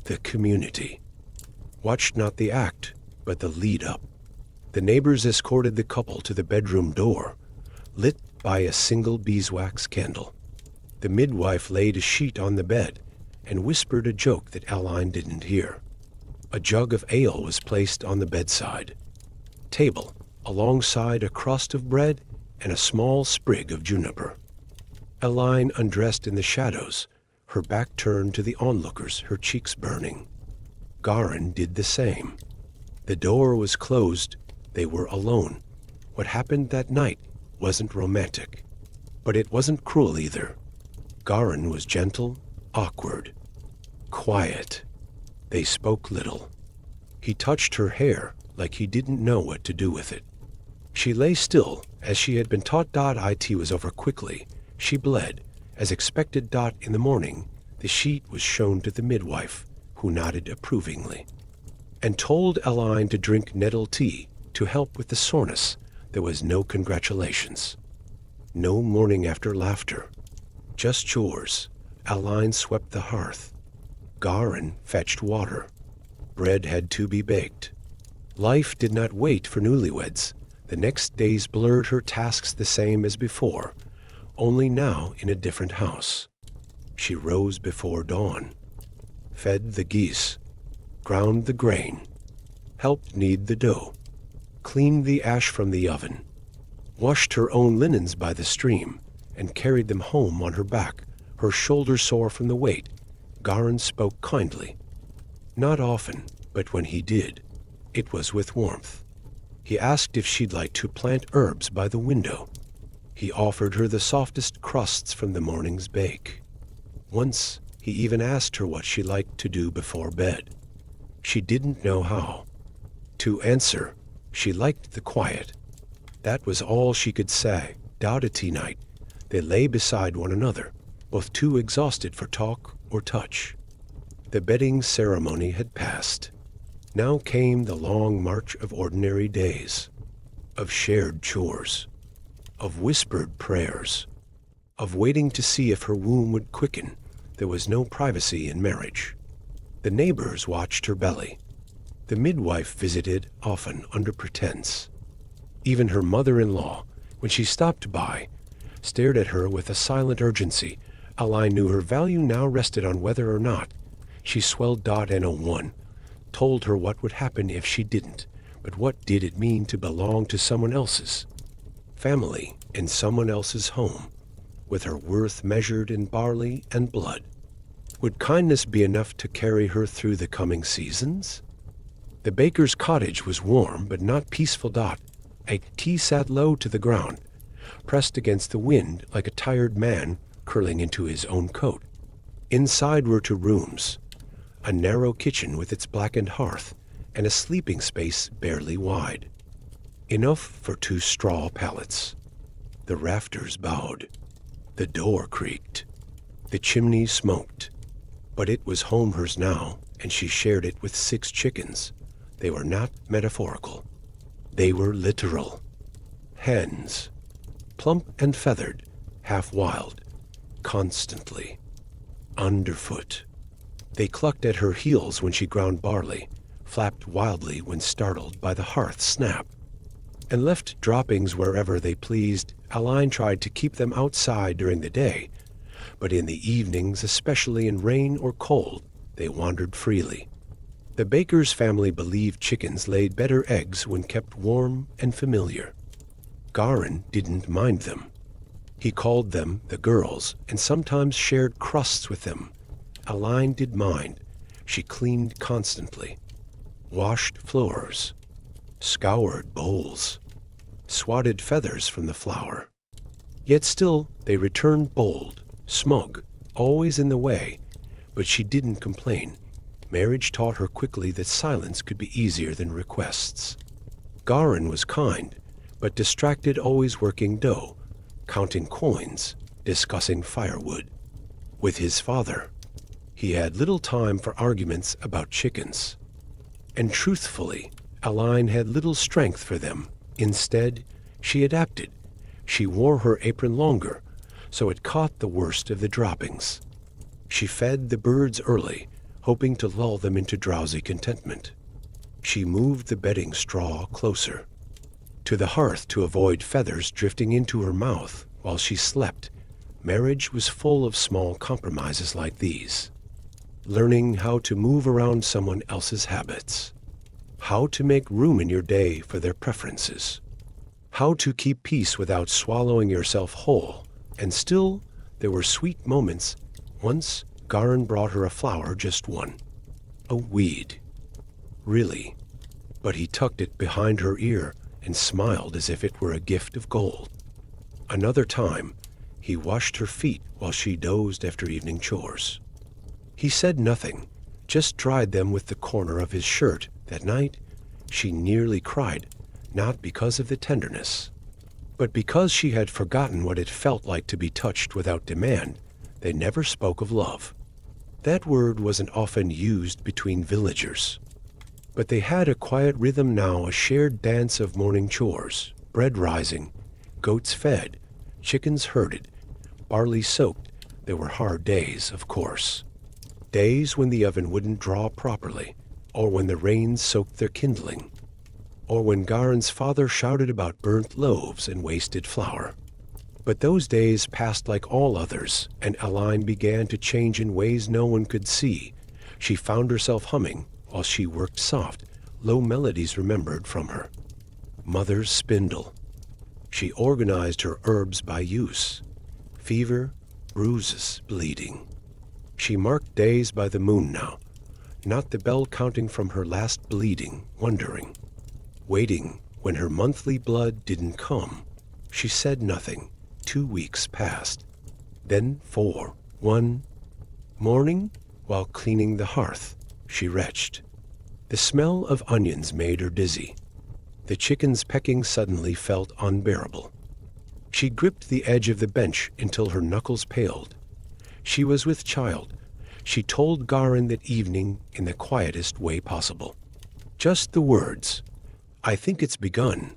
The community watched not the act, but the lead-up. The neighbors escorted the couple to the bedroom door, lit by a single beeswax candle. The midwife laid a sheet on the bed and whispered a joke that Elyne didn't hear. A jug of ale was placed on the bedside table, alongside a crust of bread and a small sprig of juniper. Elyne undressed in the shadows, her back turned to the onlookers, her cheeks burning. Garin did the same. The door was closed. They were alone. What happened that night wasn't romantic, but it wasn't cruel either. Garin was gentle, awkward, quiet. They spoke little. He touched her hair like he didn't know what to do with it. She lay still, as she had been taught. It was over quickly. She bled, as expected. In the morning, the sheet was shown to the midwife, who nodded approvingly, and told Elyne to drink nettle tea to help with the soreness. There was no congratulations. No morning after laughter. Just chores. Elyne swept the hearth. Garin fetched water. Bread had to be baked. Life did not wait for newlyweds. The next days blurred her tasks the same as before, only now in a different house. She rose before dawn, fed the geese, ground the grain, helped knead the dough, cleaned the ash from the oven, washed her own linens by the stream, and carried them home on her back, her shoulders sore from the weight. Garin spoke kindly. Not often, but when he did, it was with warmth. He asked if she'd like to plant herbs by the window. He offered her the softest crusts from the morning's bake. Once, he even asked her what she liked to do before bed. She didn't know how. To answer, she liked the quiet. That was all she could say. Tea night, they lay beside one another, both too exhausted for talk or touch. The bedding ceremony had passed. Now came the long march of ordinary days, of shared chores, of whispered prayers, of waiting to see if her womb would quicken. There was no privacy in marriage. The neighbors watched her belly. The midwife visited, often under pretense. Even her mother-in-law, when she stopped by, stared at her with a silent urgency. Elyne knew her value now rested on whether or not she swelled .no1, told her what would happen if she didn't, but what did it mean to belong to someone else's family in someone else's home, with her worth measured in barley and blood? Would kindness be enough to carry her through the coming seasons? The baker's cottage was warm but not peaceful. A tea sat low to the ground, pressed against the wind like a tired man curling into his own coat. Inside were 2 rooms, a narrow kitchen with its blackened hearth, and a sleeping space barely wide, enough for 2 straw pallets. The rafters bowed. The door creaked. The chimney smoked. But it was home hers now, and she shared it with 6 chickens. They were not metaphorical. They were literal. Hens, plump and feathered, half wild, constantly underfoot. They clucked at her heels when she ground barley, flapped wildly when startled by the hearth snap, and left droppings wherever they pleased. Elyne tried to keep them outside during the day, but in the evenings, especially in rain or cold, they wandered freely. The baker's family believed chickens laid better eggs when kept warm and familiar. Garin didn't mind them. He called them the girls and sometimes shared crusts with them. Elyne did mind. She cleaned constantly, washed floors, scoured bowls, swatted feathers from the flour. Yet still they returned bold, smug, always in the way, but she didn't complain. Marriage taught her quickly that silence could be easier than requests. Garin was kind, but distracted, always working dough, counting coins, discussing firewood. With his father, he had little time for arguments about chickens. And truthfully, Elyne had little strength for them. Instead, she adapted. She wore her apron longer, so it caught the worst of the droppings. She fed the birds early, hoping to lull them into drowsy contentment. She moved the bedding straw closer to the hearth to avoid feathers drifting into her mouth while she slept. Marriage was full of small compromises like these. Learning how to move around someone else's habits, how to make room in your day for their preferences, how to keep peace without swallowing yourself whole. And still, there were sweet moments. Once, Garin brought her a flower, just one. A weed. Really. But he tucked it behind her ear and smiled as if it were a gift of gold. Another time, he washed her feet while she dozed after evening chores. He said nothing, just dried them with the corner of his shirt. That night, she nearly cried, not because of the tenderness, but because she had forgotten what it felt like to be touched without demand. They never spoke of love. That word wasn't often used between villagers. But they had a quiet rhythm now, a shared dance of morning chores, bread rising, goats fed, chickens herded, barley soaked. There were hard days, of course. Days when the oven wouldn't draw properly, or when the rains soaked their kindling, or when Garin's father shouted about burnt loaves and wasted flour. But those days passed like all others, and Elyne began to change in ways no one could see. She found herself humming while she worked soft, low melodies remembered from her mother's spindle. She organized her herbs by use: fever, bruises, bleeding. She marked days by the moon now, not the bell counting from her last bleeding, wondering, waiting when her monthly blood didn't come. She said nothing. 2 weeks passed, then 4. One morning, while cleaning the hearth, she retched. The smell of onions made her dizzy. The chickens pecking suddenly felt unbearable. She gripped the edge of the bench until her knuckles paled. She was with child. She told Garin that evening in the quietest way possible. Just the words. "I think it's begun."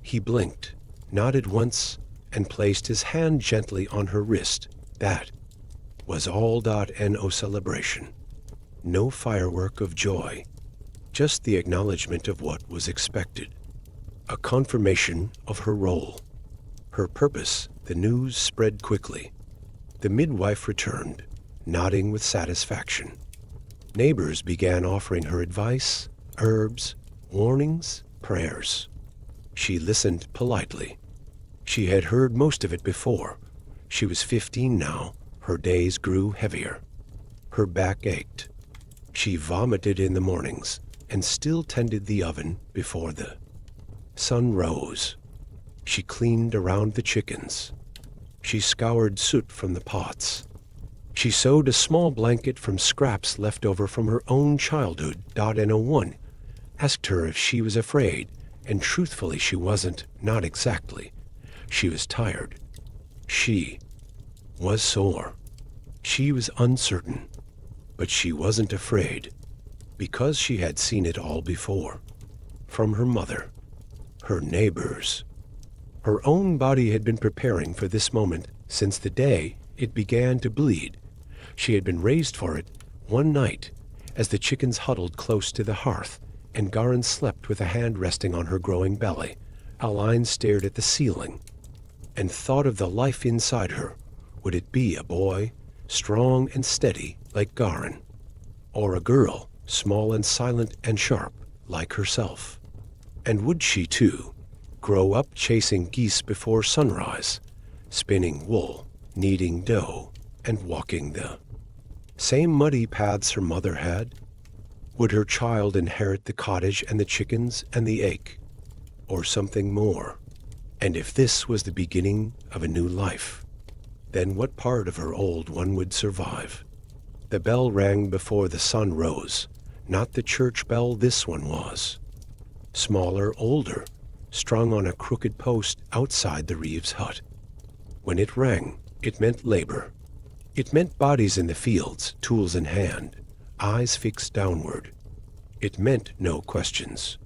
He blinked, nodded once, and placed his hand gently on her wrist. That was all. No celebration. No firework of joy. Just the acknowledgement of what was expected. A confirmation of her role. Her purpose. The news spread quickly. The midwife returned, nodding with satisfaction. Neighbors began offering her advice, herbs, warnings, prayers. She listened politely. She had heard most of it before. She was 15 now. Her days grew heavier. Her back ached. She vomited in the mornings and still tended the oven before the sun rose. She cleaned around the chickens. She scoured soot from the pots. She sewed a small blanket from scraps left over from her own childhood. No one asked her if she was afraid, and truthfully she wasn't, not exactly. She was tired. She was sore. She was uncertain. But she wasn't afraid, because she had seen it all before. From her mother, her neighbors. Her own body had been preparing for this moment since the day it began to bleed. She had been raised for it one night as the chickens huddled close to the hearth and Garin slept with a hand resting on her growing belly. Elyne stared at the ceiling and thought of the life inside her. Would it be a boy, strong and steady like Garin, or a girl, small and silent and sharp like herself? And would she, too, grow up chasing geese before sunrise, spinning wool, kneading dough, and walking the same muddy paths her mother had? Would her child inherit the cottage and the chickens and the ache, or something more? And if this was the beginning of a new life, then what part of her old one would survive? The bell rang before the sun rose. Not the church bell this one was. Smaller, older, strung on a crooked post outside the Reeves hut. When it rang, it meant labor. It meant bodies in the fields, tools in hand, eyes fixed downward. It meant no questions.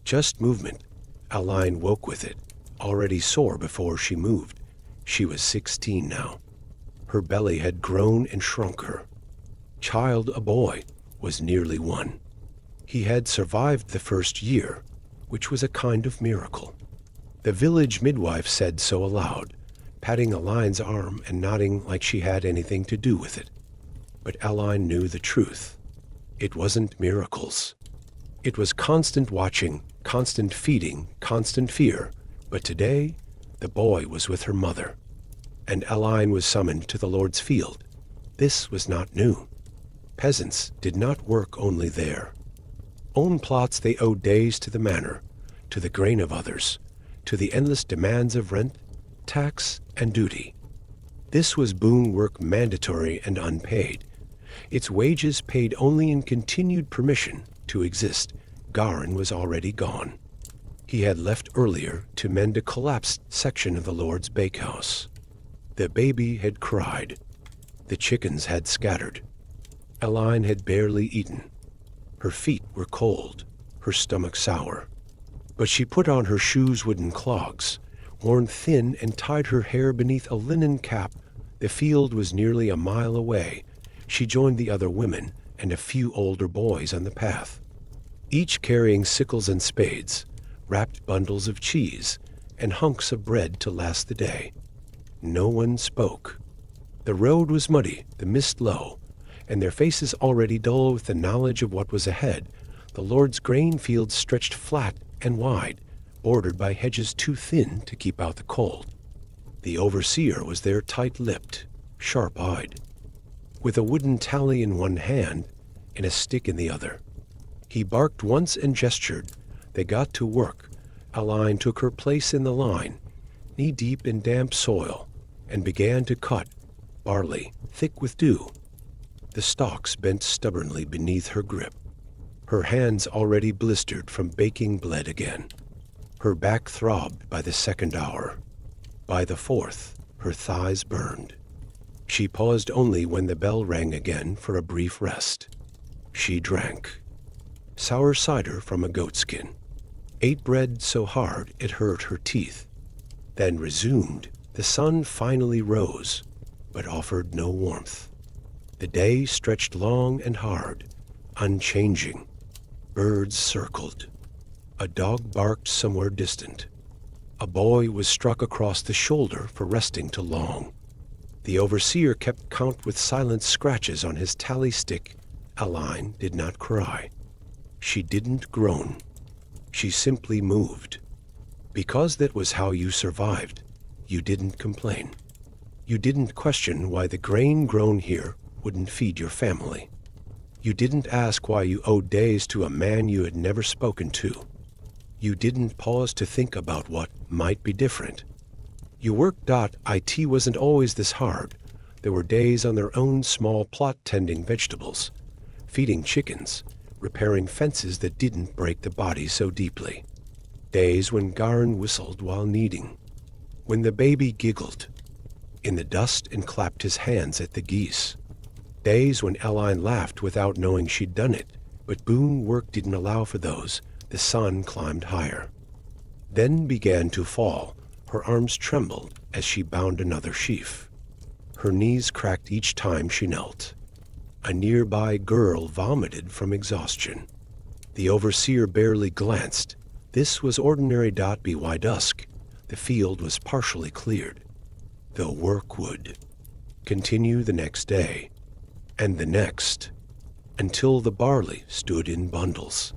Just movement. Elyne woke with it, already sore before she moved. She was 16 now. Her belly had grown and shrunk her. Child, a boy, was nearly 1. He had survived the first year, which was a kind of miracle. The village midwife said so aloud, patting Elyne's arm and nodding like she had anything to do with it. But Elyne knew the truth. It wasn't miracles. It was constant watching, constant feeding, constant fear. But today, the boy was with her mother, and Elyne was summoned to the Lord's field. This was not new. Peasants did not work only there. Own plots they owed days to the manor, to the grain of others, to the endless demands of rent, tax, and duty. This was boon work, mandatory and unpaid. Its wages paid only in continued permission to exist. Garin was already gone. He had left earlier to mend a collapsed section of the Lord's bakehouse. The baby had cried. The chickens had scattered. Elyne had barely eaten. Her feet were cold, her stomach sour. But she put on her shoes, wooden clogs, worn thin, and tied her hair beneath a linen cap. The field was nearly a mile away. She joined the other women and a few older boys on the path, each carrying sickles and spades, wrapped bundles of cheese, and hunks of bread to last the day. No one spoke. The road was muddy, the mist low, and their faces already dull with the knowledge of what was ahead. The Lord's grain fields stretched flat and wide, bordered by hedges too thin to keep out the cold. The overseer was there, tight-lipped, sharp-eyed, with a wooden tally in one hand and a stick in the other. He barked once and gestured. They got to work. Elyne took her place in the line, knee-deep in damp soil, and began to cut barley, thick with dew. The stalks bent stubbornly beneath her grip. Her hands, already blistered from baking, bled again. Her back throbbed by the second hour. By the fourth, her thighs burned. She paused only when the bell rang again for a brief rest. She drank. sour cider from a goatskin, ate bread so hard it hurt her teeth, then resumed. The sun finally rose, but offered no warmth. The day stretched long and hard, unchanging. Birds circled. A dog barked somewhere distant. A boy was struck across the shoulder for resting too long. The overseer kept count with silent scratches on his tally stick. Elyne did not cry. She didn't groan. She simply moved. Because that was how you survived, you didn't complain. You didn't question why the grain grown here wouldn't feed your family. You didn't ask why you owed days to a man you had never spoken to. You didn't pause to think about what might be different. You worked. It wasn't always this hard. There were days on their own small plot tending vegetables, feeding chickens, repairing fences that didn't break the body so deeply. Days when Garn whistled while kneading, when the baby giggled in the dust and clapped his hands at the geese. Days when Elyne laughed without knowing she'd done it, but Boone work didn't allow for those. The sun climbed higher, then began to fall. Her arms trembled as she bound another sheaf. Her knees cracked each time she knelt. A nearby girl vomited from exhaustion. The overseer barely glanced. This was ordinary. By dusk, the field was partially cleared. The work would continue the next day, and the next, until the barley stood in bundles,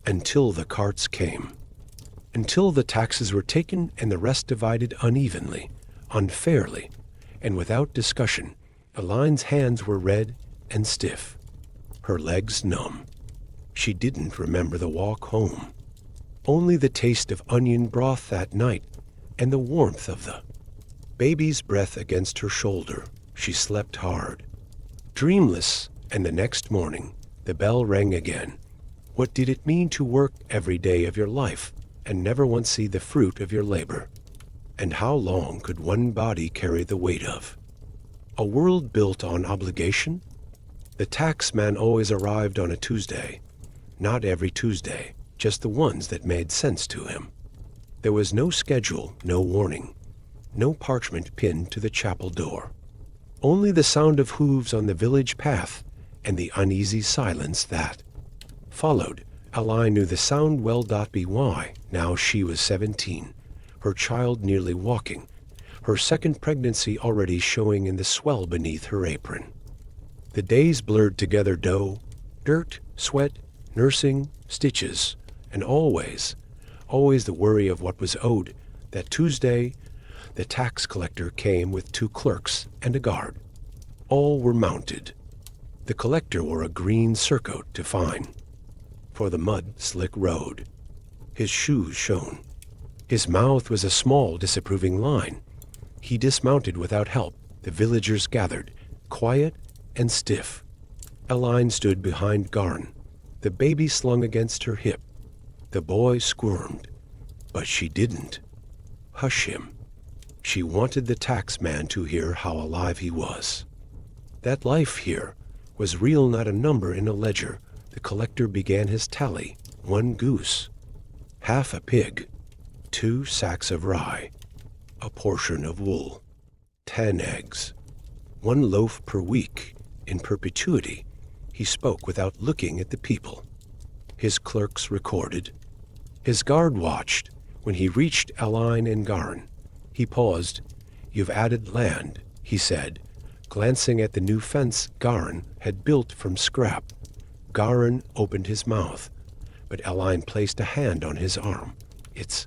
until the carts came, until the taxes were taken and the rest divided unevenly, unfairly, and without discussion. Elyne's hands were red and stiff, her legs numb. She didn't remember the walk home, only the taste of onion broth that night and the warmth of the baby's breath against her shoulder. She slept hard, dreamless, and the next morning the bell rang again. What did it mean to work every day of your life and never once see the fruit of your labor? And how long could one body carry the weight of a world built on obligation? The tax man always arrived on a Tuesday. Not every Tuesday, just the ones that made sense to him. There was no schedule, no warning, no parchment pinned to the chapel door. Only the sound of hooves on the village path and the uneasy silence that followed. Elyne knew the sound well. By now she was 17, her child nearly walking, her second pregnancy already showing in the swell beneath her apron. The days blurred together: dough, dirt, sweat, nursing, stitches, and always the worry of what was owed. That Tuesday, the tax collector came with 2 clerks and a guard. All were mounted. The collector wore a green surcoat to fine for the mud-slick road. His shoes shone. His mouth was a small, disapproving line. He dismounted without help. The villagers gathered, quiet and stiff. Elyne stood behind Garn, the baby slung against her hip. The boy squirmed, but she didn't hush him. She wanted the tax man to hear how alive he was. That life here was real, not a number in a ledger. The collector began his tally: 1 goose, half a pig, 2 sacks of rye, a portion of wool, 10 eggs, 1 loaf per week. In perpetuity, he spoke without looking at the people. His clerks recorded. His guard watched. When he reached Elyne and Garn, he paused. "You've added land," he said, glancing at the new fence Garn had built from scrap. Garn opened his mouth, but Elyne placed a hand on his arm. "It's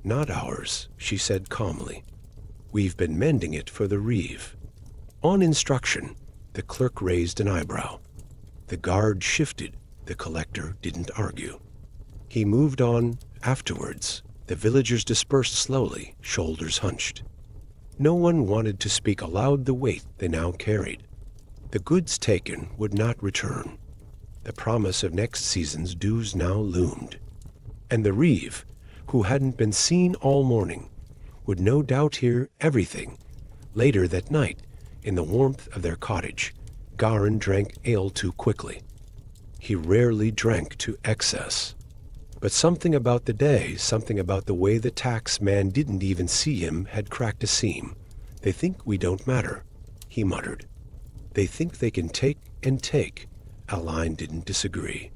not ours," she said calmly. "We've been mending it for the reeve." On instruction, the clerk raised an eyebrow. The guard shifted. The collector didn't argue. He moved on. Afterwards, the villagers dispersed slowly, shoulders hunched. No one wanted to speak aloud the weight they now carried. The goods taken would not return. The promise of next season's dues now loomed. And the reeve, who hadn't been seen all morning, would no doubt hear everything. Later that night, in the warmth of their cottage, Garn drank ale too quickly. He rarely drank to excess. But something about the day, something about the way the tax man didn't even see him, had cracked a seam. "They think we don't matter," he muttered. "They think they can take and take." Elyne didn't disagree.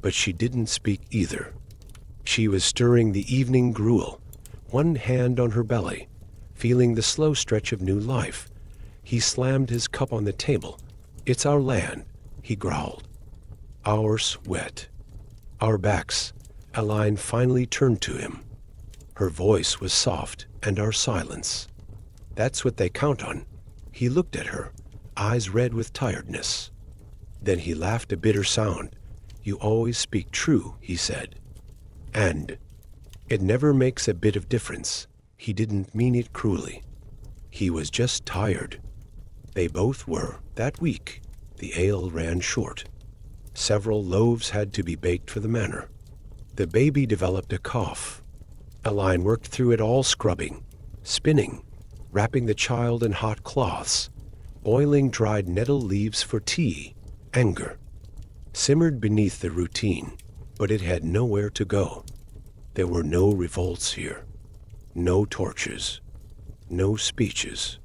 But she didn't speak either. She was stirring the evening gruel, one hand on her belly, feeling the slow stretch of new life. He slammed his cup on the table. "It's our land," he growled. "Our sweat. Our backs." Elyne finally turned to him. Her voice was soft, and our silence. "That's what they count on." He looked at her, eyes red with tiredness. Then he laughed a bitter sound. "You always speak true," he said. "And it never makes a bit of difference." He didn't mean it cruelly. He was just tired. They both were, that week. The ale ran short. Several loaves had to be baked for the manor. The baby developed a cough. Elyne worked through it all, scrubbing, spinning, wrapping the child in hot cloths, boiling dried nettle leaves for tea. Anger simmered beneath the routine, but it had nowhere to go. There were no revolts here, no torches, no speeches,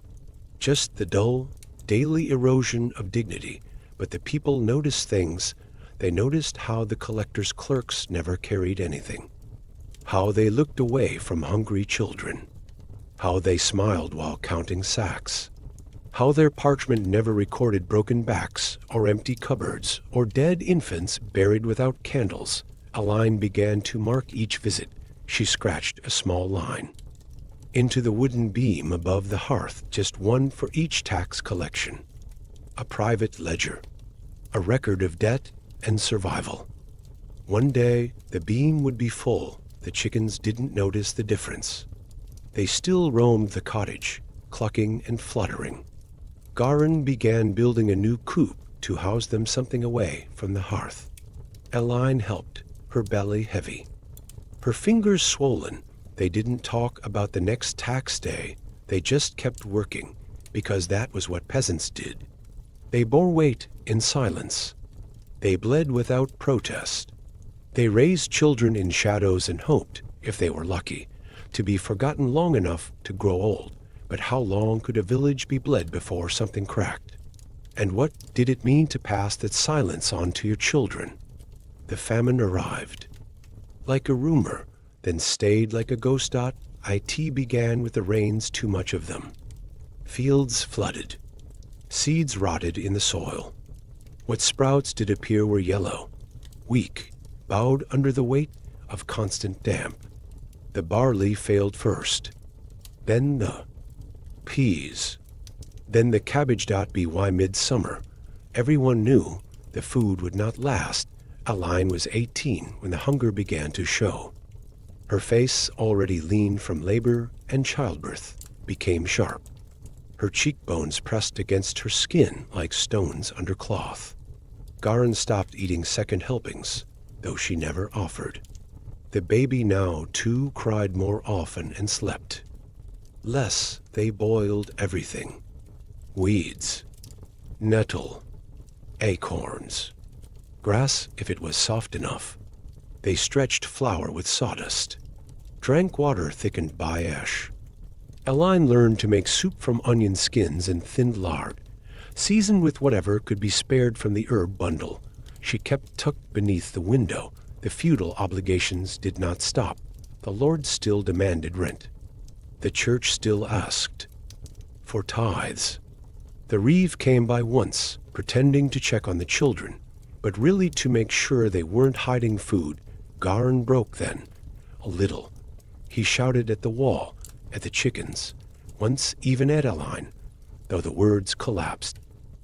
just the dull, daily erosion of dignity. But the people noticed things. They noticed how the collector's clerks never carried anything, how they looked away from hungry children, how they smiled while counting sacks, how their parchment never recorded broken backs or empty cupboards or dead infants buried without candles. Elyne began to mark each visit. She scratched a small line into the wooden beam above the hearth, just one for each tax collection. A private ledger, a record of debt and survival. One day, the beam would be full. The chickens didn't notice the difference. They still roamed the cottage, clucking and fluttering. Garin began building a new coop to house them something away from the hearth. Elyne helped, her belly heavy, her fingers swollen. They didn't talk about the next tax day. They just kept working, because that was what peasants did. They bore weight in silence. They bled without protest. They raised children in shadows and hoped, if they were lucky, to be forgotten long enough to grow old. But how long could a village be bled before something cracked? And what did it mean to pass that silence on to your children? The famine arrived, like a rumor, then stayed like a ghost. It began with the rains, too much of them. Fields flooded. Seeds rotted in the soil. What sprouts did appear were yellow, weak, bowed under the weight of constant damp. The barley failed first, then the peas, then the cabbage. By midsummer, everyone knew the food would not last. Elyne was 18 when the hunger began to show. Her face, already lean from labor and childbirth, became sharp. Her cheekbones pressed against her skin like stones under cloth. Garin stopped eating second helpings, though she never offered. The baby now, too, cried more often and slept less. They boiled everything: weeds, nettle, acorns, grass if it was soft enough. They stretched flour with sawdust, drank water thickened by ash. Elyne learned to make soup from onion skins and thinned lard, seasoned with whatever could be spared from the herb bundle. She kept tucked beneath the window. The feudal obligations did not stop. The lord still demanded rent. The church still asked for tithes. The reeve came by once, pretending to check on the children, but really to make sure they weren't hiding food. Garin broke then, a little. He shouted at the wall, at the chickens, once even at Elyne, though the words collapsed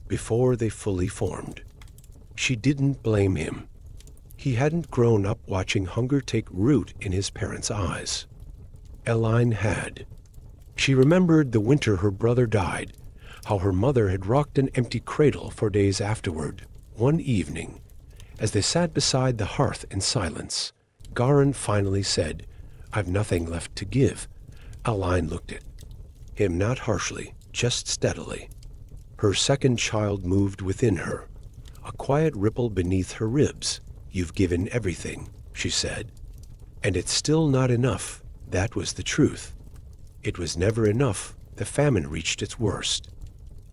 before they fully formed. She didn't blame him. He hadn't grown up watching hunger take root in his parents' eyes. Elyne had. She remembered the winter her brother died, how her mother had rocked an empty cradle for days afterward. One evening, as they sat beside the hearth in silence, Garin finally said, "I've nothing left to give." Elyne looked at him, not harshly, just steadily. Her second child moved within her, a quiet ripple beneath her ribs. "You've given everything," she said. "And it's still not enough." That was the truth. It was never enough. The famine reached its worst.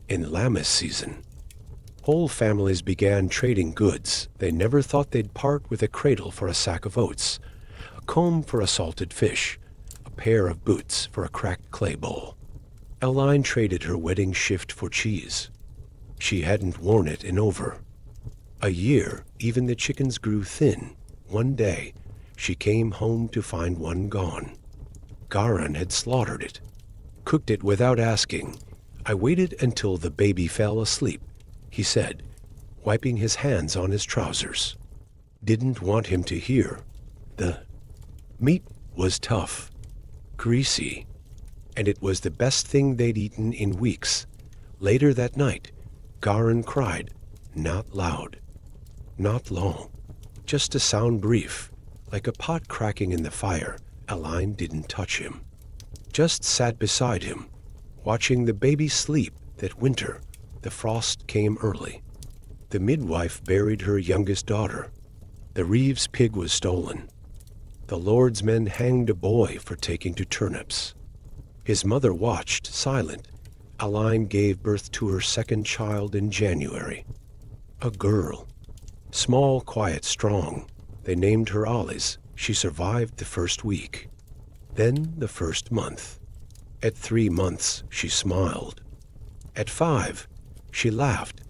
In Lammas season, whole families began trading goods. They never thought they'd part with a cradle for a sack of oats, a comb for a salted fish, a pair of boots for a cracked clay bowl. Elyne traded her wedding shift for cheese. She hadn't worn it in over a year. Even the chickens grew thin. One day, she came home to find one gone. Garan had slaughtered it, cooked it without asking. "I waited until the baby fell asleep," he said, wiping his hands on his trousers. Didn't want him to hear. The meat was tough, greasy, and it was the best thing they'd eaten in weeks. Later that night, Garan cried, not loud, not long, just a sound brief, like a pot cracking in the fire. Elyne didn't touch him, just sat beside him, watching the baby sleep. That winter, the frost came early. The midwife buried her youngest daughter. The Reeves pig was stolen. The Lord's men hanged a boy for taking to turnips. His mother watched, silent. Elyne gave birth to her second child in January. A girl. Small, quiet, strong. They named her Alice. She survived the first week. Then the first month. At 3 months, she smiled. At 5, she laughed.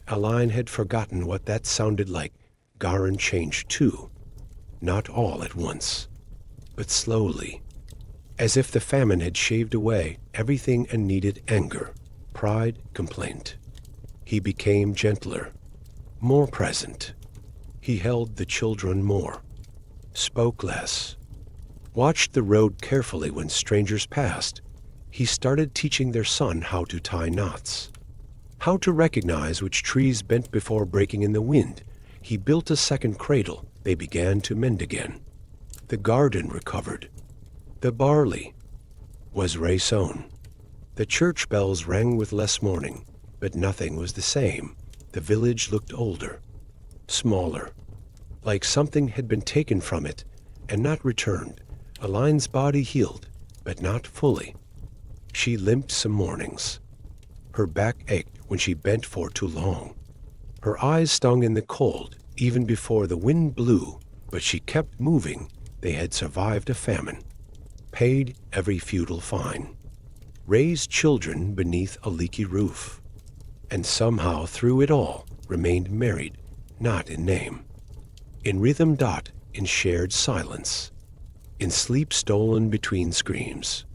Elyne had forgotten what that sounded like. Garan changed too. Not all at once, but slowly. As if the famine had shaved away everything and needed anger, pride, complaint. He became gentler, more present. He held the children more, spoke less, watched the road carefully when strangers passed. He started teaching their son how to tie knots, how to recognize which trees bent before breaking in the wind. He built a second cradle. They began to mend again. The garden recovered. The barley was re-sown. The church bells rang with less mourning, but nothing was the same. The village looked older, smaller, like something had been taken from it and not returned. Elyne's body healed, but not fully. She limped some mornings. Her back ached when she bent for too long. Her eyes stung in the cold, even before the wind blew, but she kept moving. They had survived a famine, paid every feudal fine, raised children beneath a leaky roof, and somehow through it all remained married, not in name, in rhythm, in shared silence, in sleep stolen between screams.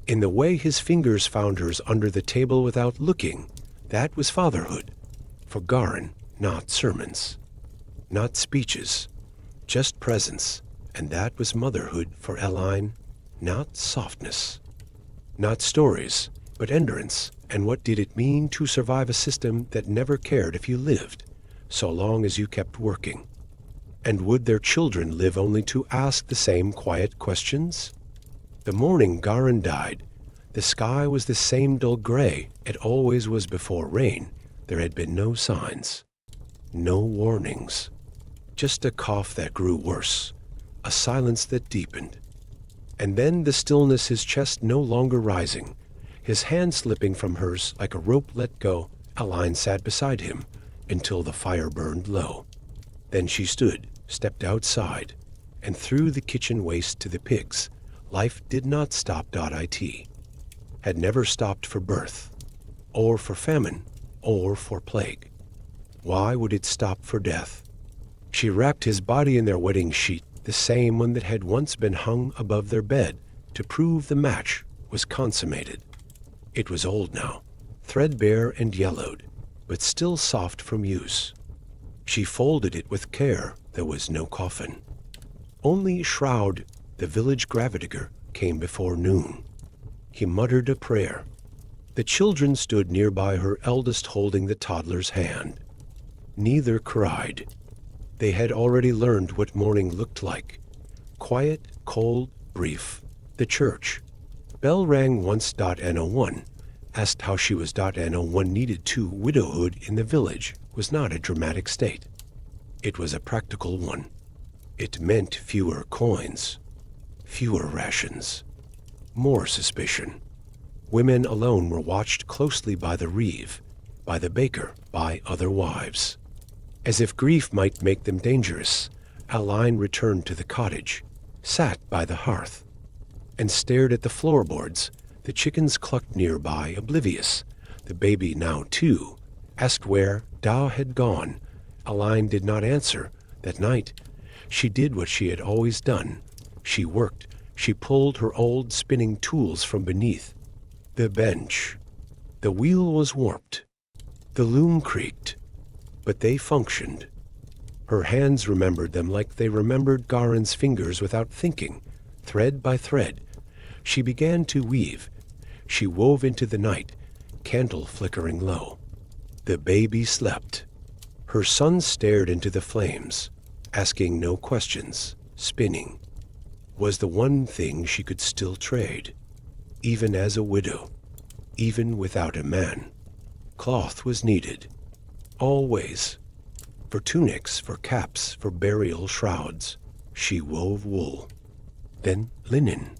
In the way his fingers found hers under the table without looking, that was fatherhood. For Garan, not sermons, not speeches, just presence. And that was motherhood for Elyne, not softness, not stories, but endurance. And what did it mean to survive a system that never cared if you lived, so long as you kept working? And would their children live only to ask the same quiet questions? The morning Garan died, the sky was the same dull gray it always was before rain. There had been no signs, no warnings, just a cough that grew worse, a silence that deepened. And then the stillness, his chest no longer rising, his hand slipping from hers like a rope let go. Elyne sat beside him until the fire burned low. Then she stood, stepped outside, and through the kitchen waste to the pigs. Life did not stop. It had never stopped for birth, or for famine, or for plague. Why would it stop for death? She wrapped his body in their wedding sheet, the same one that had once been hung above their bed, to prove the match was consummated. It was old now, threadbare and yellowed, but still soft from use. She folded it with care. There was no coffin, only a shroud. The village gravedicker came before noon. He muttered a prayer. The children stood nearby, her eldest holding the toddler's hand. Neither cried. They had already learned what mourning looked like. Quiet, cold, brief. The church bell rang once. N01. asked how she was. No one needed to. Widowhood in the village was not a dramatic state. It was a practical one. It meant fewer coins, fewer rations, more suspicion. Women alone were watched closely by the reeve, by the baker, by other wives. As if grief might make them dangerous, Elyne returned to the cottage, sat by the hearth, and stared at the floorboards. The chickens clucked nearby, oblivious. The baby, now too, asked where Da had gone. Elyne did not answer. That night, she did what she had always done. She worked. She pulled her old spinning tools from beneath the bench. The wheel was warped. The loom creaked. But they functioned. Her hands remembered them like they remembered Garen's fingers without thinking. Thread by thread, she began to weave. She wove into the night, candle flickering low. The baby slept. Her son stared into the flames, asking no questions. Spinning was the one thing she could still trade, even as a widow, even without a man. Cloth was needed, always. For tunics, for caps, for burial shrouds, she wove wool. Then linen.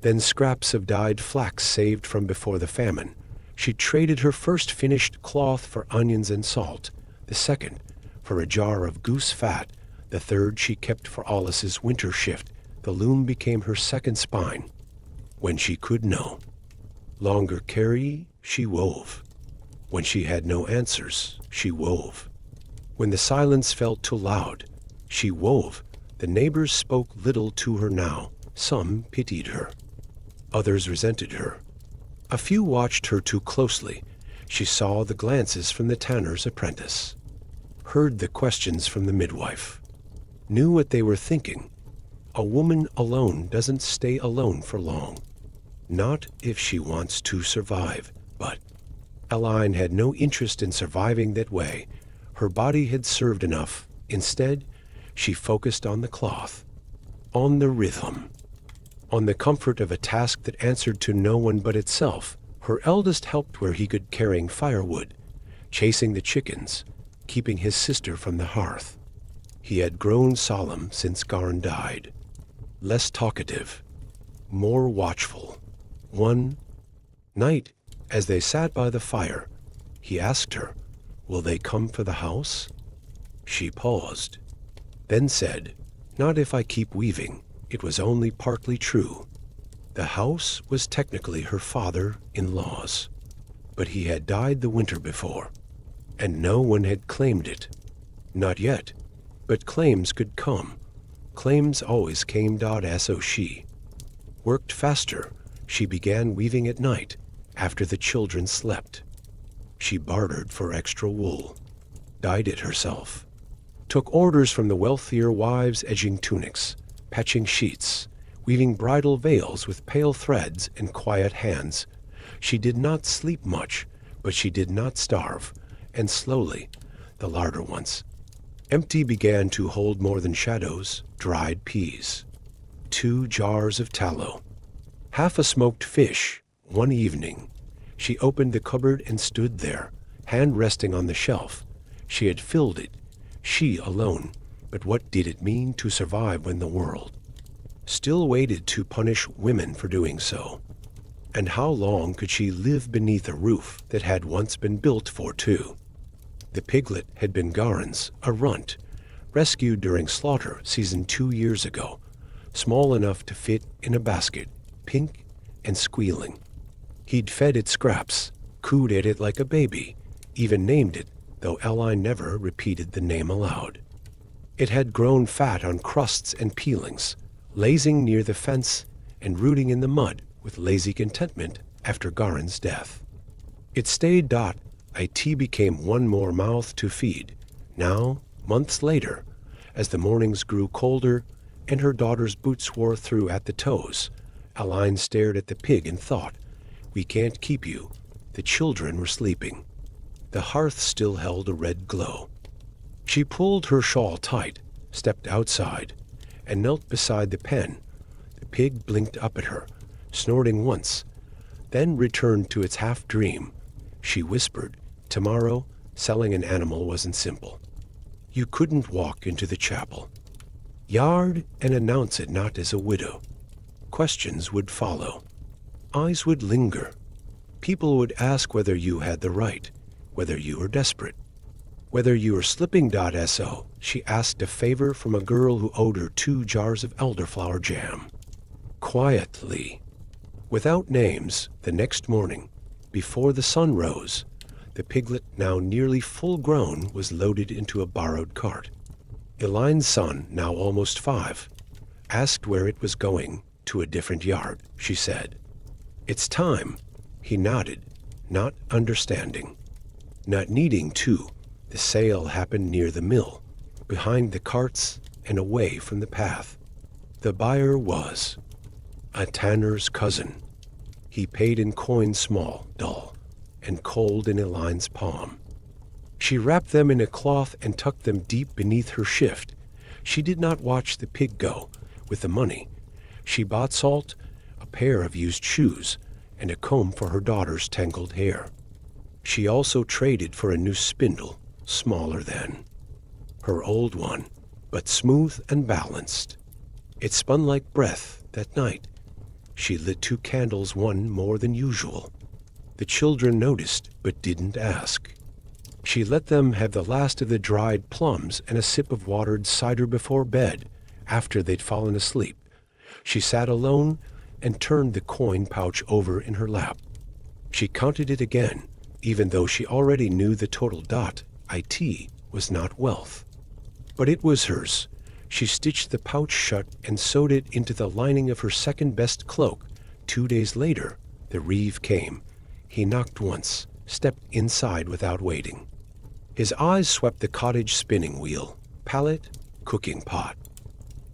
Then scraps of dyed flax saved from before the famine. She traded her first finished cloth for onions and salt, the second for a jar of goose fat, the third she kept for Alice's winter shift. The loom became her second spine. When she could no longer carry, she wove. When she had no answers, she wove. When the silence felt too loud, she wove. The neighbors spoke little to her now. Some pitied her. Others resented her. A few watched her too closely. She saw the glances from the tanner's apprentice, heard the questions from the midwife, knew what they were thinking. A woman alone doesn't stay alone for long. Not if she wants to survive. But Elyne had no interest in surviving that way. Her body had served enough. Instead, she focused on the cloth, on the rhythm, on the comfort of a task that answered to no one but itself. Her eldest helped where he could, carrying firewood, chasing the chickens, keeping his sister from the hearth. He had grown solemn since Garen died, less talkative, more watchful. One night, as they sat by the fire, he asked her, "Will they come for the house?" She paused, then said, "Not if I keep weaving." It was only partly true. The house was technically her father-in-law's, but he had died the winter before, and no one had claimed it. Not yet, but claims could come. Claims always came. So she worked faster. She began weaving at night, after the children slept. She bartered for extra wool, dyed it herself, took orders from the wealthier wives, edging tunics, patching sheets, weaving bridal veils with pale threads and quiet hands. She did not sleep much, but she did not starve, and slowly, the larder once empty began to hold more than shadows, dried peas, 2 jars of tallow, half a smoked fish. One evening, she opened the cupboard and stood there, hand resting on the shelf. She had filled it, she alone. But what did it mean to survive when the world still waited to punish women for doing so? And how long could she live beneath a roof that had once been built for two? The piglet had been Garen's, a runt, rescued during slaughter season 2 years ago, small enough to fit in a basket, pink and squealing. He'd fed it scraps, cooed at it like a baby, even named it, though Elyne never repeated the name aloud. It had grown fat on crusts and peelings, lazing near the fence and rooting in the mud with lazy contentment after Garen's death. It stayed. It became one more mouth to feed. Now, months later, as the mornings grew colder and her daughter's boots wore through at the toes, Elyne stared at the pig and thought, "We can't keep you." The children were sleeping. The hearth still held a red glow. She pulled her shawl tight, stepped outside, and knelt beside the pen. The pig blinked up at her, snorting once, then returned to its half-dream. She whispered, tomorrow, selling an animal wasn't simple. You couldn't walk into the chapel yard and announce it not as a widow. Questions would follow. Eyes would linger. People would ask whether you had the right, whether you were desperate, whether you were slipping. So she asked a favor from a girl who owed her 2 jars of elderflower jam. Quietly, without names, the next morning, before the sun rose, the piglet, now nearly full-grown, was loaded into a borrowed cart. Elyne's son, now almost 5, asked where it was going. To a different yard, she said. It's time. He nodded, not understanding. Not needing to. The sale happened near the mill, behind the carts and away from the path. The buyer was a tanner's cousin. He paid in coins, small, dull, and cold in Elyne's palm. She wrapped them in a cloth and tucked them deep beneath her shift. She did not watch the pig go. With the money, she bought salt, a pair of used shoes, and a comb for her daughter's tangled hair. She also traded for a new spindle, smaller than her old one, but smooth and balanced. It spun like breath that night. She lit 2 candles, one more than usual. The children noticed, but didn't ask. She let them have the last of the dried plums and a sip of watered cider before bed, after they'd fallen asleep. She sat alone and turned the coin pouch over in her lap. She counted it again, even though she already knew the total. It was not wealth, but it was hers. She stitched the pouch shut and sewed it into the lining of her second-best cloak. 2 days later, the reeve came. He knocked once, stepped inside without waiting. His eyes swept the cottage spinning wheel, pallet, cooking pot.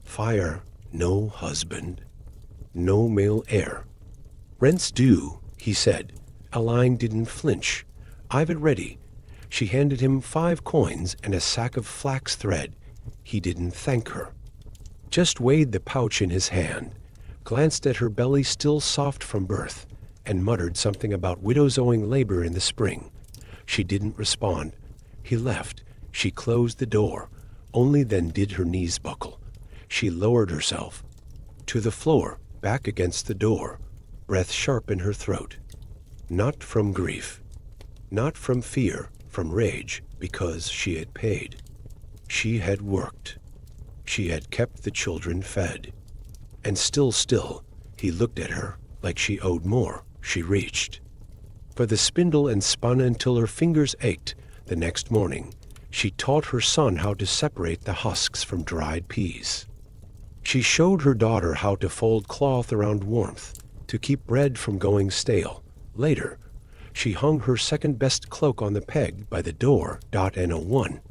Fire, no husband, no male heir. Rent's due, he said. Elyne didn't flinch. I've it ready. She handed him 5 coins and a sack of flax thread. He didn't thank her. Just weighed the pouch in his hand, glanced at her belly still soft from birth, and muttered something about widows owing labor in the spring. She didn't respond. He left. She closed the door. Only then did her knees buckle. She lowered herself to the floor, back against the door, breath sharp in her throat. Not from grief, not from fear, from rage, because she had paid. She had worked. She had kept the children fed. And still, he looked at her like she owed more. She reached for the spindle and spun until her fingers ached. The next morning, she taught her son how to separate the husks from dried peas. She showed her daughter how to fold cloth around warmth, to keep bread from going stale. Later, she hung her second-best cloak on the peg by the door. No one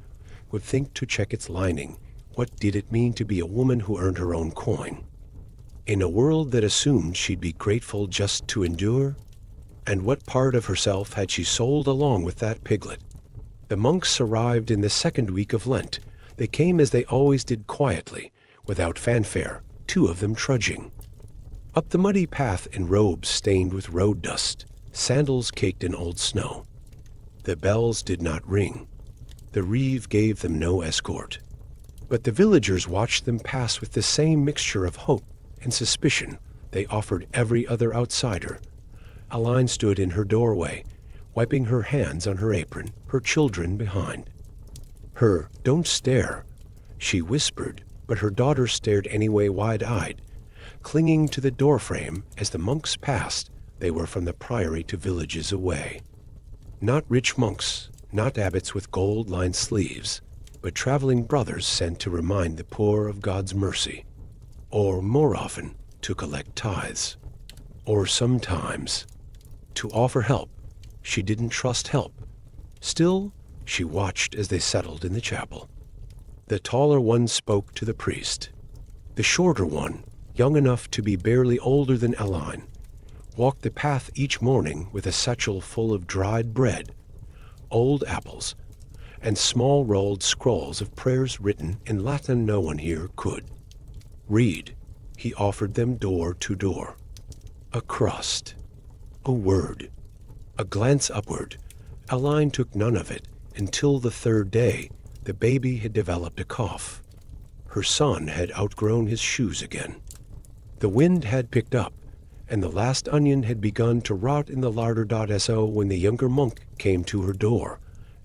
would think to check its lining. What did it mean to be a woman who earned her own coin? In a world that assumed she'd be grateful just to endure? And what part of herself had she sold along with that piglet? The monks arrived in the second week of Lent. They came as they always did, quietly, without fanfare, 2 of them trudging up the muddy path in robes stained with road dust, sandals caked in old snow. The bells did not ring. The reeve gave them no escort. But the villagers watched them pass with the same mixture of hope and suspicion they offered every other outsider. Elyne stood in her doorway, wiping her hands on her apron, her children behind. Don't stare, she whispered, but her daughter stared anyway, wide-eyed, clinging to the doorframe as the monks passed. They were from the priory to villages away. Not rich monks, not abbots with gold-lined sleeves, but traveling brothers sent to remind the poor of God's mercy, or more often, to collect tithes, or sometimes to offer help. She didn't trust help. Still, she watched as they settled in the chapel. The taller one spoke to the priest. The shorter one, young enough to be barely older than Elyne, walked the path each morning with a satchel full of dried bread, old apples, and small rolled scrolls of prayers written in Latin no one here could read. He offered them door to door. A crust, a word, a glance upward. Elyne took none of it until the third day. The baby had developed a cough. Her son had outgrown his shoes again. The wind had picked up, and the last onion had begun to rot in the larder. So when the younger monk came to her door,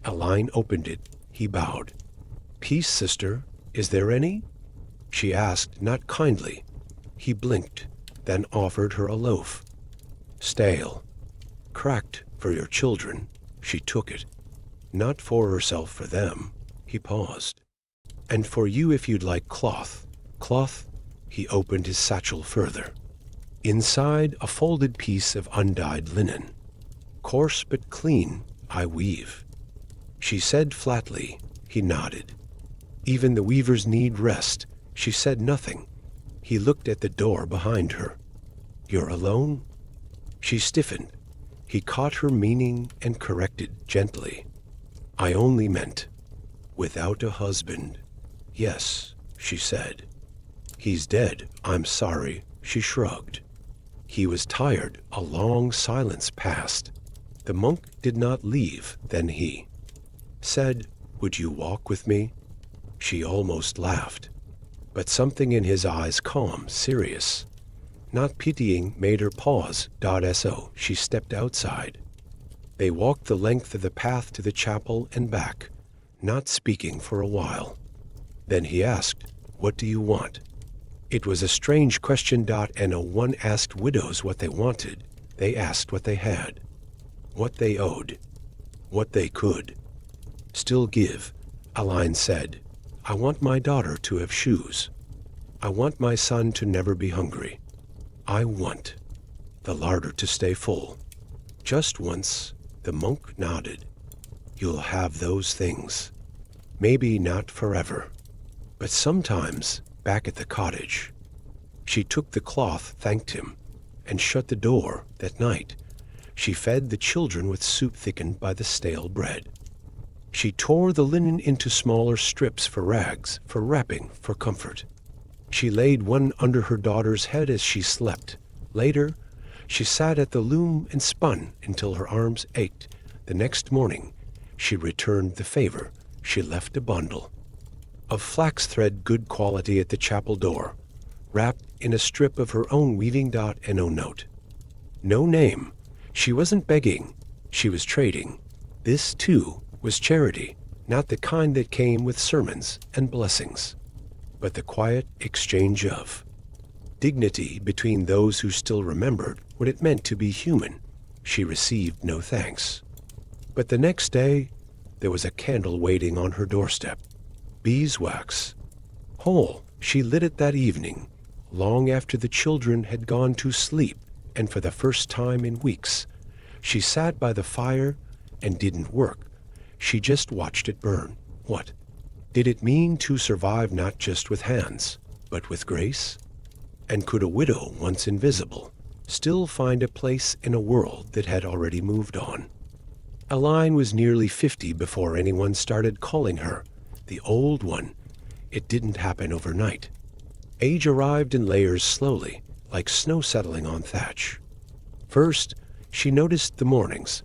Elyne opened it. He bowed. "Peace, sister, is there any?" she asked, not kindly. He blinked, then offered her a loaf. "Stale. Cracked for your children." She took it. "Not for herself, for them." He paused. "And for you if you'd like cloth." Cloth? He opened his satchel further. Inside, a folded piece of undyed linen. "Coarse but clean, I weave." She said flatly. He nodded. "Even the weavers need rest." She said nothing. He looked at the door behind her. "You're alone?" She stiffened. He caught her meaning and corrected gently. "I only meant without a husband." "Yes," she said. "He's dead. I'm sorry." She shrugged. He was tired. A long silence passed. The monk did not leave. Then he said, "Would you walk with me?" She almost laughed, but something in his eyes, calm, serious, not pitying, made her pause. So she stepped outside. They walked the length of the path to the chapel and back, not speaking for a while. Then he asked, "What do you want?" It was a strange question. No one asked widows what they wanted. They asked what they had, what they owed, what they could still give. Elyne said, "I want my daughter to have shoes. I want my son to never be hungry. I want the larder to stay full." "Just once." The monk nodded. "You'll have those things. Maybe not forever, but sometimes back at the cottage." She took the cloth, thanked him, and shut the door. That night, she fed the children with soup thickened by the stale bread. She tore the linen into smaller strips for rags, for wrapping, for comfort. She laid one under her daughter's head as she slept. Later, she sat at the loom and spun until her arms ached. The next morning, she returned the favor. She left a bundle of flax thread, good quality, at the chapel door, wrapped in a strip of her own weaving. No note, no name. She wasn't begging. She was trading. This, too, was charity, not the kind that came with sermons and blessings, but the quiet exchange of dignity between those who still remembered what it meant to be human. She received no thanks. But the next day, there was a candle waiting on her doorstep. Beeswax. Whole. She lit it that evening, long after the children had gone to sleep, and for the first time in weeks, she sat by the fire and didn't work. She just watched it burn. What did it mean to survive, not just with hands, but with grace? And could a widow, once invisible, still find a place in a world that had already moved on? Elyne was nearly 50 before anyone started calling her the old one. It didn't happen overnight. Age arrived in layers slowly, like snow settling on thatch. First, she noticed the mornings,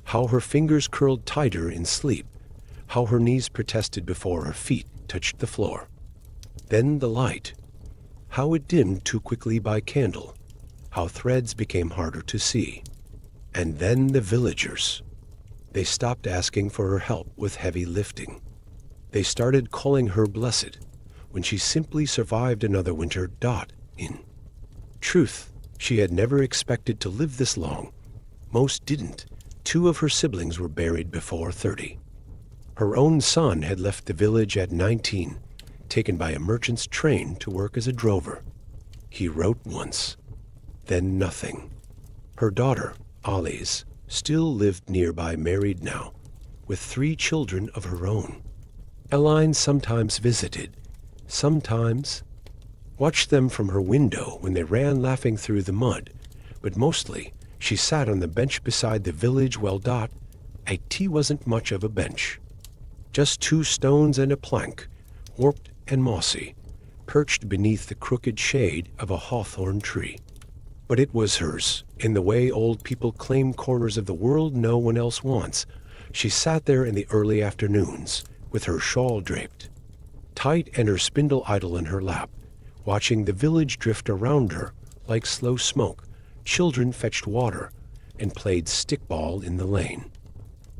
how her fingers curled tighter in sleep, how her knees protested before her feet touched the floor. Then the light, how it dimmed too quickly by candle, how threads became harder to see. And then the villagers. They stopped asking for her help with heavy lifting. They started calling her blessed when she simply survived another winter. In truth, she had never expected to live this long. Most didn't. 2 of her siblings were buried before 30. Her own son had left the village at 19, taken by a merchant's train to work as a drover. He wrote once, then nothing. Her daughter, Elyne, still lived nearby, married now, with 3 children of her own. Elyne sometimes visited, sometimes watched them from her window when they ran laughing through the mud, but mostly she sat on the bench beside the village well. A tea wasn't much of a bench, just 2 stones and a plank, warped and mossy, perched beneath the crooked shade of a hawthorn tree. But it was hers, in the way old people claim corners of the world no one else wants. She sat there in the early afternoons, with her shawl draped tight and her spindle idle in her lap, watching the village drift around her like slow smoke. Children fetched water and played stickball in the lane.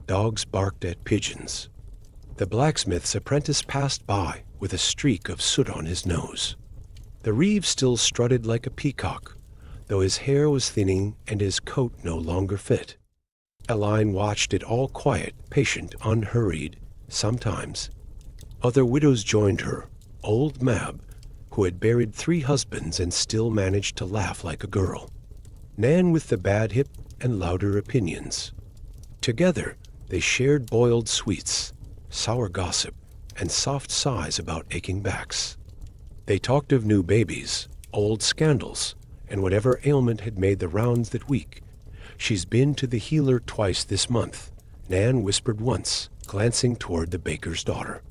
Dogs barked at pigeons. The blacksmith's apprentice passed by with a streak of soot on his nose. The reeve still strutted like a peacock, though his hair was thinning and his coat no longer fit. Elyne watched it all quiet, patient, unhurried. Sometimes other widows joined her. Old Mab, who had buried 3 husbands and still managed to laugh like a girl. Nan with the bad hip and louder opinions. Together they shared boiled sweets, sour gossip, and soft sighs about aching backs. They talked of new babies, old scandals, and whatever ailment had made the rounds that week. "She's been to the healer twice this month," Nan whispered once, glancing toward the baker's daughter.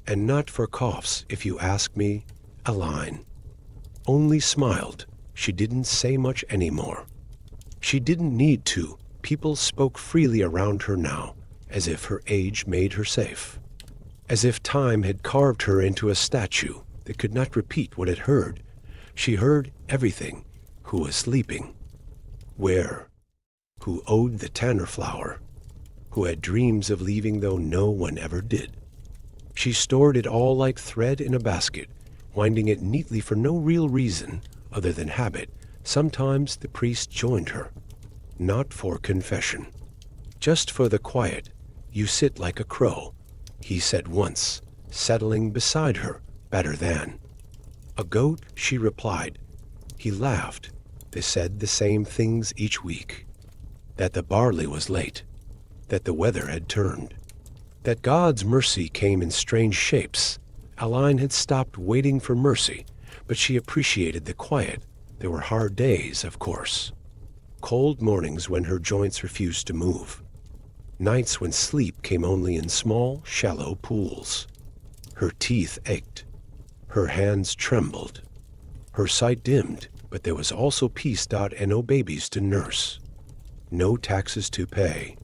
"And not for coughs, if you ask me," Elyne only smiled. She didn't say much anymore. She didn't need to. People spoke freely around her now, as if her age made her safe. As if time had carved her into a statue that could not repeat what it heard. She heard everything. Who was sleeping? Where? Who owed the tanner flower? Who had dreams of leaving though no one ever did? She stored it all like thread in a basket, winding it neatly for no real reason other than habit. Sometimes the priest joined her. Not for confession. Just for the quiet. "You sit like a crow," he said once, settling beside her. "Better than a goat," she replied. He laughed. They said the same things each week. That the barley was late. That the weather had turned. That God's mercy came in strange shapes. Elyne had stopped waiting for mercy, but she appreciated the quiet. There were hard days, of course. Cold mornings when her joints refused to move. Nights when sleep came only in small, shallow pools. Her teeth ached. Her hands trembled. Her sight dimmed, but there was also peace. No babies to nurse. No taxes to pay.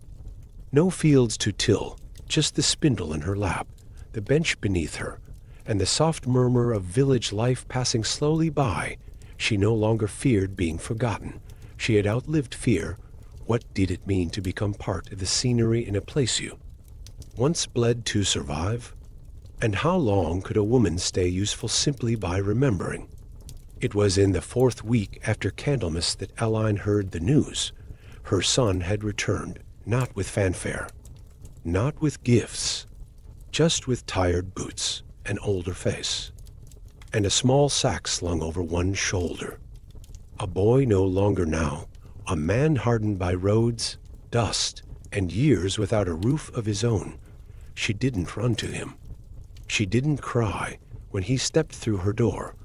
No fields to till, just the spindle in her lap, the bench beneath her, and the soft murmur of village life passing slowly by. She no longer feared being forgotten. She had outlived fear. What did it mean to become part of the scenery in a place you once bled to survive? And how long could a woman stay useful simply by remembering? It was in the 4th week after Candlemas that Elyne heard the news. Her son had returned, not with fanfare, not with gifts, just with tired boots, an older face, and a small sack slung over one shoulder. A boy no longer now, a man hardened by roads, dust, and years without a roof of his own. She didn't run to him. She didn't cry when he stepped through her door.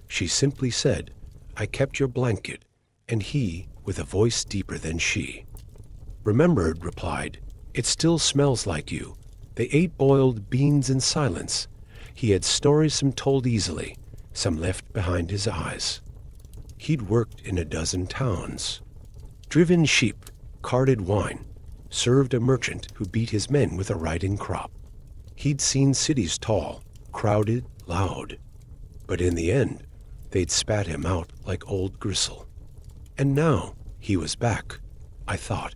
She simply said, "I kept your blanket," and he, with a voice deeper than she, "Remembered," replied, "It still smells like you." They ate boiled beans in silence. He had stories, some told easily, some left behind his eyes. He'd worked in a dozen towns, driven sheep, carted wine, served a merchant who beat his men with a riding crop. He'd seen cities tall, crowded, loud, but in the end, they'd spat him out like old gristle. And now he was back. I thought,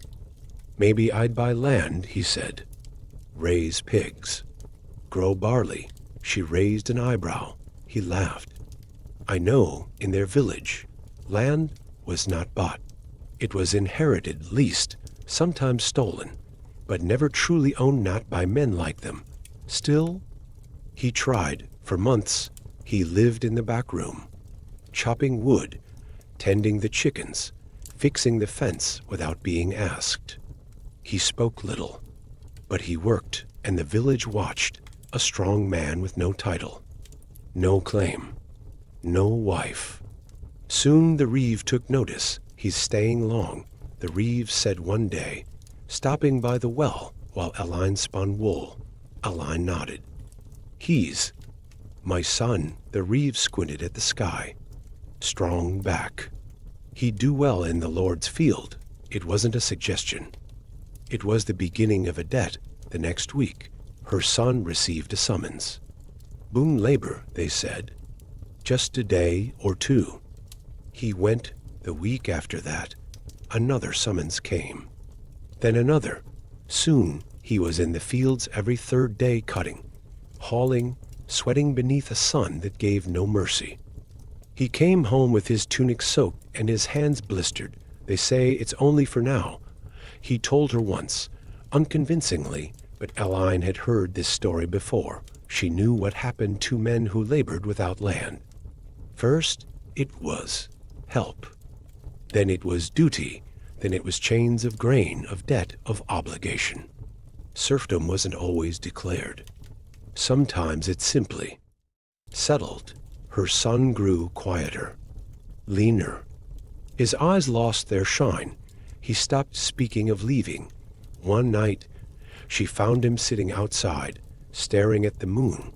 maybe I'd buy land, he said. Raise pigs. Grow barley. She raised an eyebrow. He laughed. I know, in their village, land was not bought. It was inherited, leased, sometimes stolen, but never truly owned, not by men like them. Still, he tried. For months, he lived in the back room, chopping wood, tending the chickens, fixing the fence without being asked. He spoke little, but he worked, and the village watched, a strong man with no title, no claim, no wife. Soon the reeve took notice. He's staying long, the reeve said one day, stopping by the well while Elyne spun wool. Elyne nodded. He's my son. The reeve squinted at the sky. Strong back. He'd do well in the Lord's field. It wasn't a suggestion. It was the beginning of a debt. The next week, her son received a summons. Boon labor, they said. Just a day or two. He went. The week after that, another summons came. Then another. Soon he was in the fields every third day cutting, hauling, sweating beneath a sun that gave no mercy. He came home with his tunic soaked and his hands blistered. They say it's only for now. He told her once, unconvincingly, but Elyne had heard this story before. She knew what happened to men who labored without land. First, it was help. Then it was duty. Then it was chains of grain, of debt, of obligation. Serfdom wasn't always declared. Sometimes it simply settled. Her son grew quieter, leaner. His eyes lost their shine. He stopped speaking of leaving. One night, she found him sitting outside, staring at the moon,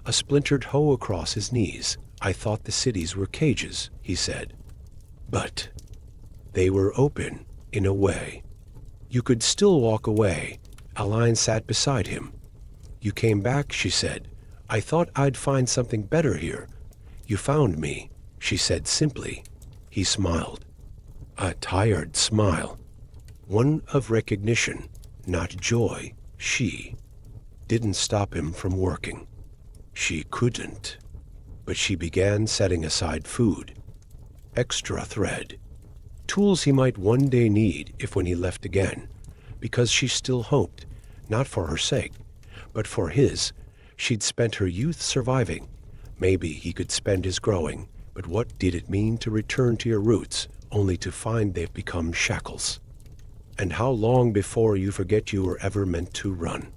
a splintered hoe across his knees. I thought the cities were cages, he said. But they were open, in a way. You could still walk away. Elyne sat beside him. You came back, she said. I thought I'd find something better here. You found me, she said simply. He smiled. A tired smile. One of recognition, not joy. She didn't stop him from working. She couldn't. But she began setting aside food. Extra thread. Tools he might one day need if when he left again. Because she still hoped, not for her sake, but for his. She'd spent her youth surviving. Maybe he could spend his growing. But what did it mean to return to your roots, only to find they've become shackles? And how long before you forget you were ever meant to run?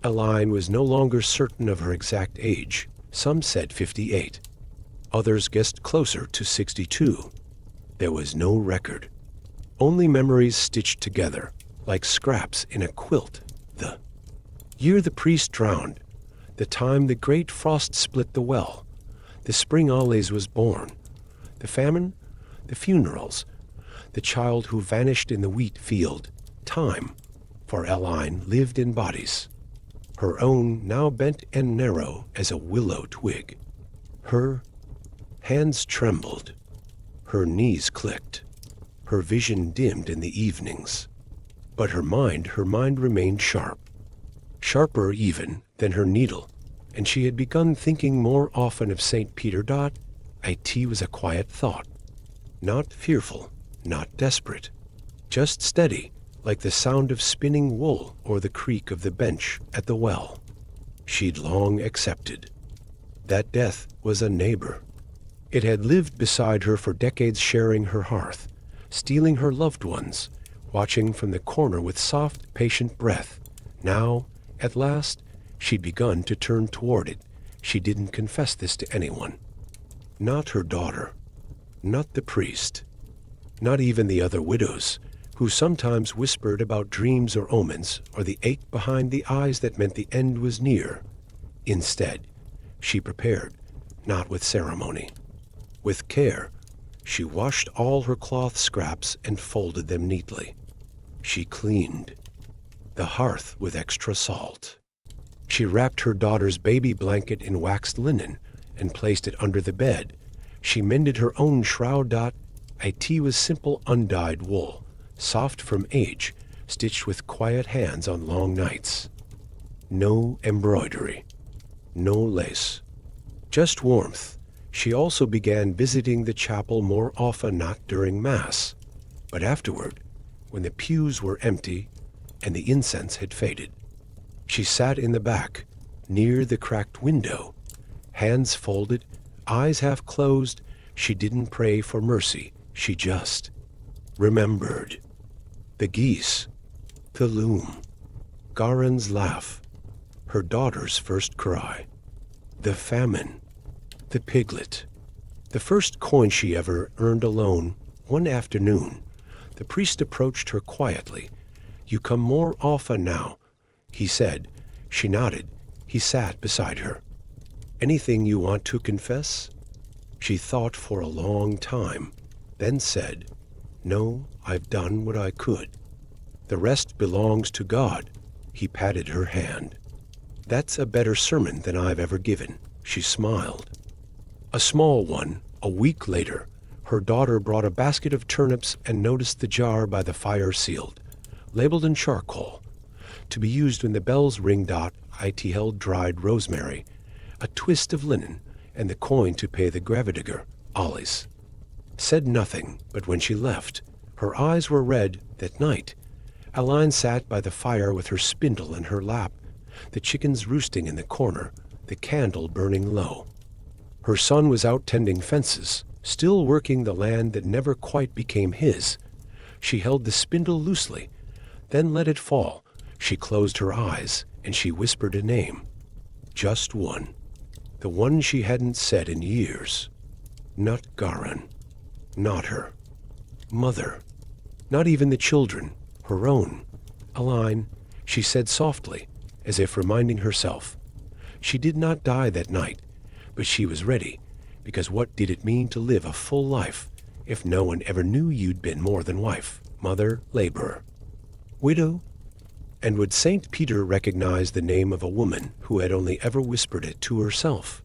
Elyne was no longer certain of her exact age. Some said 58. Others guessed closer to 62. There was no record. Only memories stitched together, like scraps in a quilt. The year the priest drowned, the time the great frost split the well, the spring Ollys was born, the famine, the funerals, the child who vanished in the wheat field. Time, for Elyne, lived in bodies. Her own now bent and narrow as a willow twig. Her hands trembled. Her knees clicked. Her vision dimmed in the evenings. But her mind remained sharp. Sharper even than her needle, and she had begun thinking more often of St. Peter. It was a quiet thought. Not fearful, not desperate. Just steady, like the sound of spinning wool or the creak of the bench at the well. She'd long accepted. That death was a neighbor. It had lived beside her for decades, sharing her hearth, stealing her loved ones, watching from the corner with soft, patient breath. Now, at last, she'd begun to turn toward it. She didn't confess this to anyone. Not her daughter. Not the priest. Not even the other widows, who sometimes whispered about dreams or omens, or the ache behind the eyes that meant the end was near. Instead, she prepared, not with ceremony. With care, she washed all her cloth scraps and folded them neatly. She cleaned the hearth with extra salt. She wrapped her daughter's baby blanket in waxed linen and placed it under the bed. She mended her own shroud. It was simple undyed wool, soft from age, stitched with quiet hands on long nights. No embroidery, no lace, just warmth. She also began visiting the chapel more often, not during Mass, but afterward, when the pews were empty and the incense had faded. She sat in the back, near the cracked window, hands folded, eyes half closed. She didn't pray for mercy. She just remembered. The geese, the loom, Garen's laugh, her daughter's first cry, the famine, the piglet, the first coin she ever earned alone. One afternoon, the priest approached her quietly. You come more often now, he said. She nodded. He sat beside her. Anything you want to confess? She thought for a long time. then said, "No, I've done what I could. The rest belongs to God." He patted her hand. "That's a better sermon than I've ever given," she smiled. A small one, a week later, her daughter brought a basket of turnips and noticed the jar by the fire sealed, labeled in charcoal, to be used when the bells ring. It held dried rosemary, a twist of linen, and the coin to pay the gravediger, Alice. Said nothing, but when she left, her eyes were red. That night, Elyne sat by the fire with her spindle in her lap, the chickens roosting in the corner, the candle burning low. Her son was out tending fences, still working the land that never quite became his. She held the spindle loosely, then let it fall. She closed her eyes, and she whispered a name. Just one. The one she hadn't said in years. Not Garin. Not her. Mother. Not even the children. Her own. Elyne, she said softly, as if reminding herself. She did not die that night, but she was ready, because what did it mean to live a full life if no one ever knew you'd been more than wife, mother, laborer, widow? And would St. Peter recognize the name of a woman who had only ever whispered it to herself?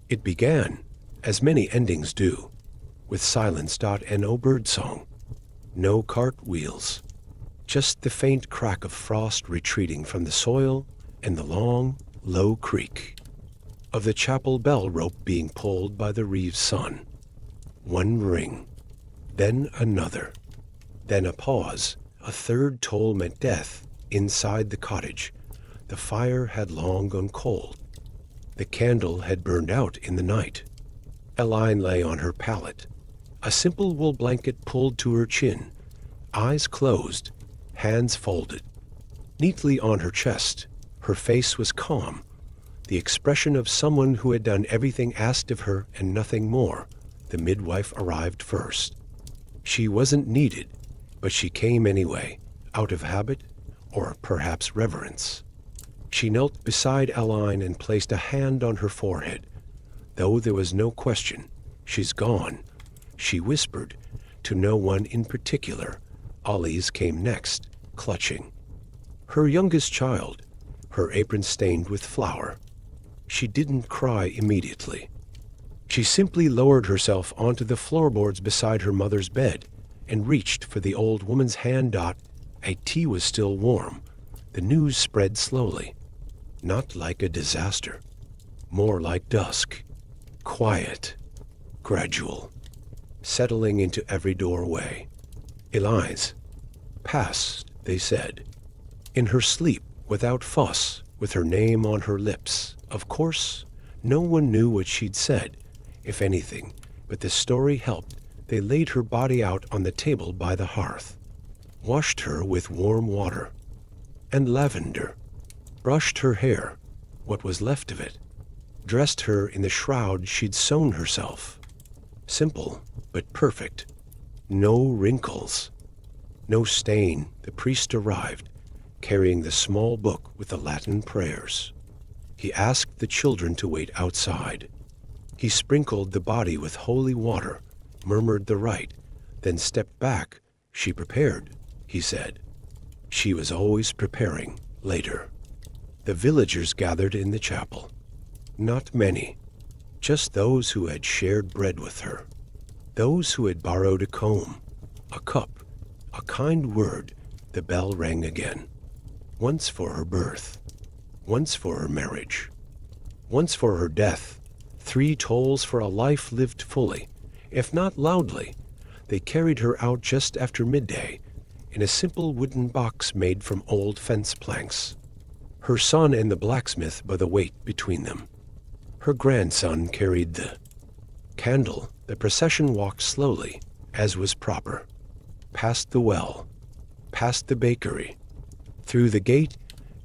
It began, as many endings do, with silence. No birdsong, no cartwheels, just the faint crack of frost retreating from the soil and the long, low creak of the chapel bell rope being pulled by the Reeves' son. One ring, then another, then a pause. A third toll meant death. Inside the cottage, the fire had long gone cold. The candle had burned out in the night. Elyne lay on her pallet, a simple wool blanket pulled to her chin, eyes closed, hands folded. Neatly on her chest, her face was calm, the expression of someone who had done everything asked of her and nothing more. The midwife arrived first. She wasn't needed, but she came anyway, out of habit, or perhaps reverence. She knelt beside Elyne and placed a hand on her forehead. Though there was no question, "She's gone," she whispered, to no one in particular. Ollie's came next, clutching her youngest child, her apron stained with flour. She didn't cry immediately. She simply lowered herself onto the floorboards beside her mother's bed and reached for the old woman's hand. A tea was still warm. The news spread slowly. Not like a disaster. More like dusk. Quiet. Gradual. Settling into every doorway. Elyne's. Passed, they said. In her sleep, without fuss, with her name on her lips. Of course, no one knew what she'd said, if anything, but the story helped. They laid her body out on the table by the hearth, washed her with warm water and lavender, brushed her hair, what was left of it, dressed her in the shroud she'd sewn herself. Simple, but perfect. No wrinkles, no stain. The priest arrived, carrying the small book with the Latin prayers. He asked the children to wait outside. He sprinkled the body with holy water, murmured the rite, then stepped back. She prepared, he said. She was always preparing. Later, the villagers gathered in the chapel. Not many, just those who had shared bread with her, those who had borrowed a comb, a cup, a kind word. The bell rang again. Once for her birth, once for her marriage, once for her death. 3 tolls for a life lived fully, if not loudly. They carried her out just after midday in a simple wooden box made from old fence planks. Her son and the blacksmith by the weight between them. Her grandson carried the candle. The procession walked slowly, as was proper, past the well, past the bakery, through the gate,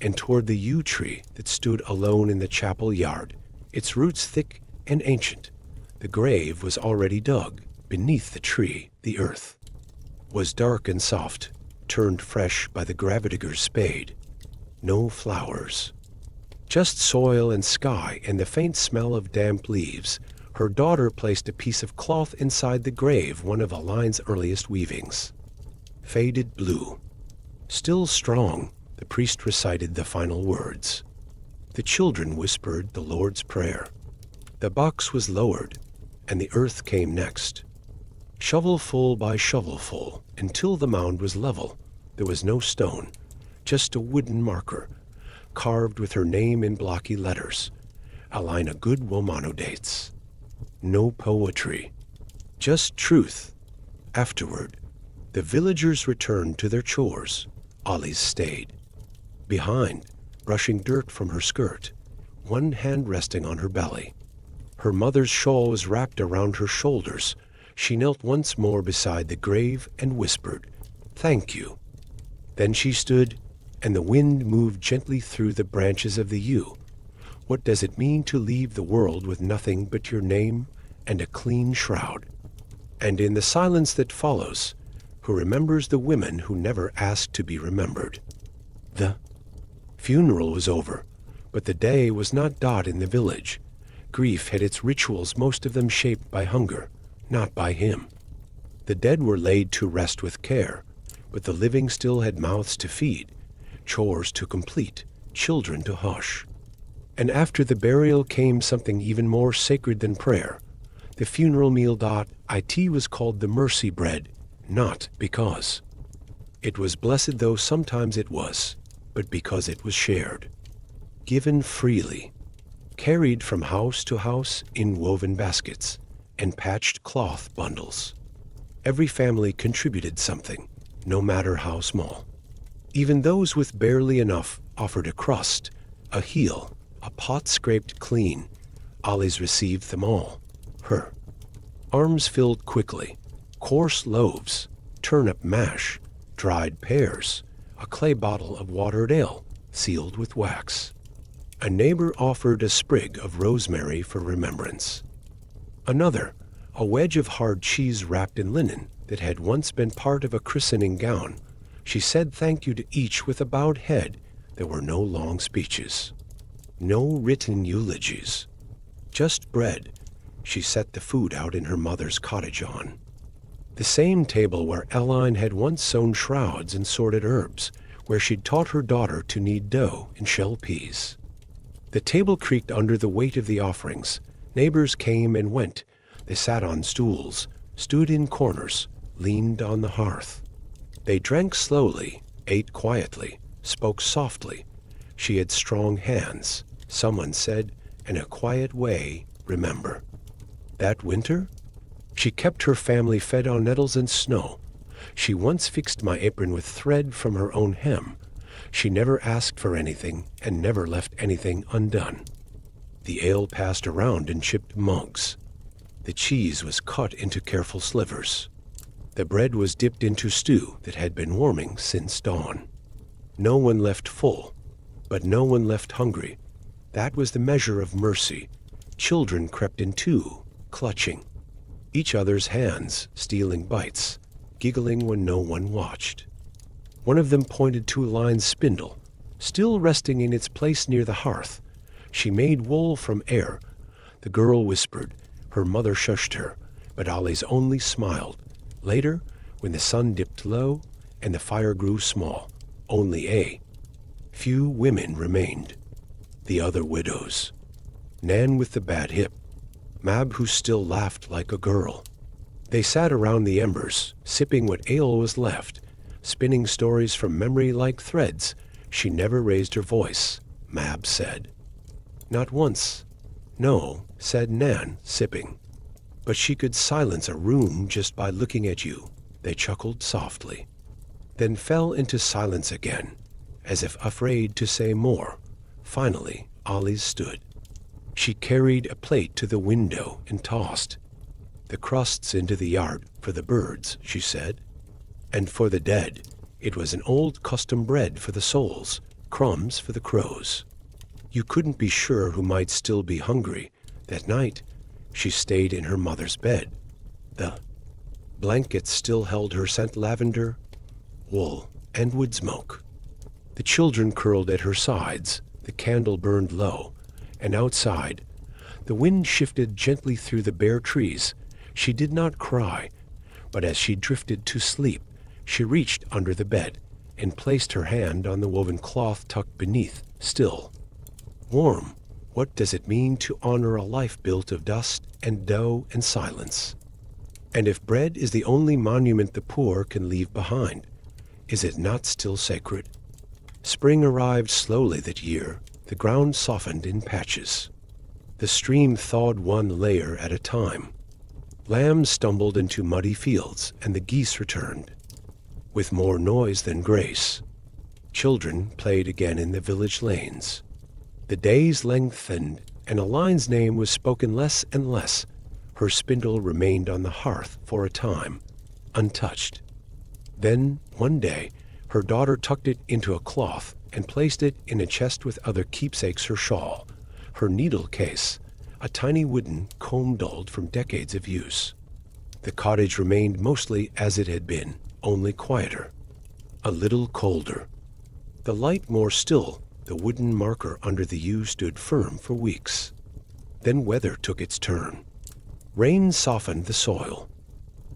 and toward the yew tree that stood alone in the chapel yard, its roots thick and ancient. The grave was already dug. Beneath the tree, the earth was dark and soft, turned fresh by the gravediger's spade. No flowers, just soil and sky and the faint smell of damp leaves. Her daughter placed a piece of cloth inside the grave, one of Elyne's earliest weavings. Faded blue. Still strong, the priest recited the final words. The children whispered the Lord's Prayer. The box was lowered, and the earth came next. Shovelful by shovelful, until the mound was level. There was no stone, just a wooden marker, carved with her name in blocky letters. Elyne Good Womano dates. No poetry, just truth. Afterward, the villagers returned to their chores. Ollie's stayed. Behind, brushing dirt from her skirt, one hand resting on her belly. Her mother's shawl was wrapped around her shoulders. She knelt once more beside the grave and whispered, "Thank you." Then she stood, and the wind moved gently through the branches of the yew. What does it mean to leave the world with nothing but your name and a clean shroud? And in the silence that follows, who remembers the women who never asked to be remembered? The funeral was over, but the day was not dot in the village. Grief had its rituals, most of them shaped by hunger, not by him. The dead were laid to rest with care, but the living still had mouths to feed, chores to complete, children to hush. And after the burial came something even more sacred than prayer. The funeral meal. It was called the mercy bread, not because it was blessed, though sometimes it was, but because it was shared, given freely, carried from house to house in woven baskets and patched cloth bundles. Every family contributed something, no matter how small. Even those with barely enough offered a crust, a heel, a pot scraped clean. Ollie's received them all. Her arms filled quickly. Coarse loaves, turnip mash, dried pears, a clay bottle of watered ale, sealed with wax. A neighbor offered a sprig of rosemary for remembrance. Another, a wedge of hard cheese wrapped in linen that had once been part of a christening gown. She said thank you to each with a bowed head. There were no long speeches, no written eulogies, just bread. She set the food out in her mother's cottage on the same table where Elyne had once sewn shrouds and sorted herbs, where she'd taught her daughter to knead dough and shell peas. The table creaked under the weight of the offerings. Neighbors came and went. They sat on stools, stood in corners, leaned on the hearth. They drank slowly, ate quietly, spoke softly. She had strong hands, someone said, in a quiet way, remember. That winter, she kept her family fed on nettles and snow. She once fixed my apron with thread from her own hem. She never asked for anything and never left anything undone. The ale passed around in chipped mugs. The cheese was cut into careful slivers. The bread was dipped into stew that had been warming since dawn. No one left full, but no one left hungry. That was the measure of mercy. Children crept in too, clutching each other's hands, stealing bites, giggling when no one watched. One of them pointed to Elyne's spindle, still resting in its place near the hearth. She made wool from air. The girl whispered. Her mother shushed her, but Ollie's only smiled. Later, when the sun dipped low and the fire grew small, only a few women remained. The other widows. Nan with the bad hip, Mab who still laughed like a girl. They sat around the embers, sipping what ale was left, spinning stories from memory like threads. She never raised her voice, Mab said. Not once. No, said Nan, sipping. But she could silence a room just by looking at you. They chuckled softly, then fell into silence again, as if afraid to say more. Finally, Ollie stood. She carried a plate to the window and tossed the crusts into the yard for the birds, she said. And for the dead, it was an old custom bread for the souls, crumbs for the crows. You couldn't be sure who might still be hungry. That night, she stayed in her mother's bed. The blankets still held her scent: lavender, wool, and wood smoke. The children curled at her sides. The candle burned low, and outside, The wind shifted gently through the bare trees. She did not cry, but as she drifted to sleep, she reached under the bed and placed her hand on the woven cloth tucked beneath, still. Warm. What does it mean to honor a life built of dust and dough and silence? And if bread is the only monument the poor can leave behind, is it not still sacred? Spring arrived slowly that year. The ground softened in patches. The stream thawed one layer at a time. Lambs stumbled into muddy fields, and the geese returned, with more noise than grace. Children played again in the village lanes. The days lengthened, and Elyne's name was spoken less and less. Her spindle remained on the hearth for a time, untouched. Then, one day, her daughter tucked it into a cloth and placed it in a chest with other keepsakes, her shawl, her needle case, a tiny wooden comb dulled from decades of use. The cottage remained mostly as it had been, only quieter, a little colder. The light more still. The wooden marker under the yew stood firm for weeks. Then weather took its turn. Rain softened the soil.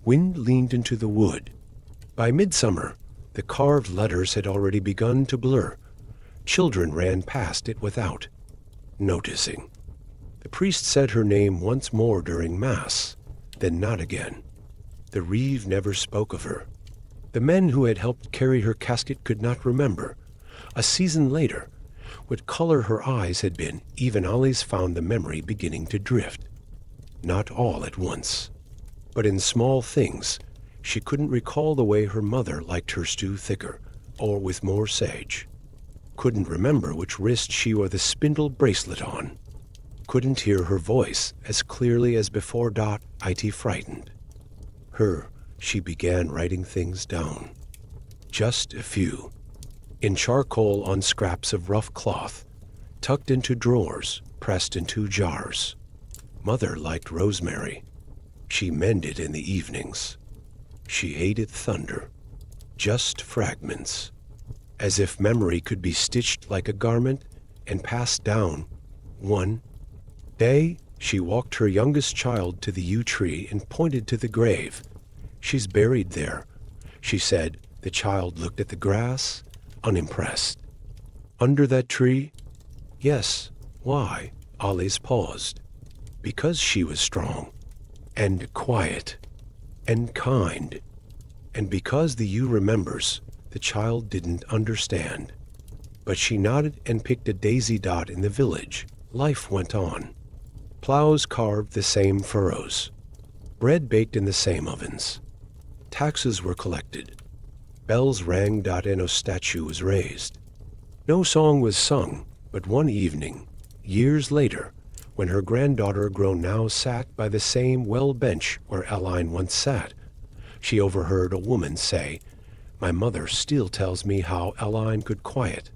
Wind leaned into the wood. By midsummer, the carved letters had already begun to blur. Children ran past it without noticing. The priest said her name once more during Mass, then not again. The reeve never spoke of her. The men who had helped carry her casket could not remember. A season later, what color her eyes had been, even Ollie's found the memory beginning to drift. Not all at once, but in small things. She couldn't recall the way her mother liked her stew thicker, or with more sage. Couldn't remember which wrist she wore the spindle bracelet on. Couldn't hear her voice as clearly as before. It frightened her. She began writing things down. Just a few. In charcoal on scraps of rough cloth, tucked into drawers, pressed into jars. Mother liked rosemary. She mended in the evenings. She hated thunder. Just fragments. As if memory could be stitched like a garment and passed down. One day, she walked her youngest child to the yew tree and pointed to the grave. She's buried there, she said. The child looked at the grass, unimpressed. Under that tree? Yes. Why? Ollie's paused. Because she was strong, and quiet, and kind. And because the yew remembers, the child didn't understand. But she nodded and picked a daisy dot in the village. Life went on. Plows carved the same furrows. Bread baked in the same ovens. Taxes were collected. Bells rang. No statue was raised. No song was sung, but one evening, years later, when her granddaughter grown now sat by the same well bench where Elyne once sat, she overheard a woman say, "My mother still tells me how Elyne could quiet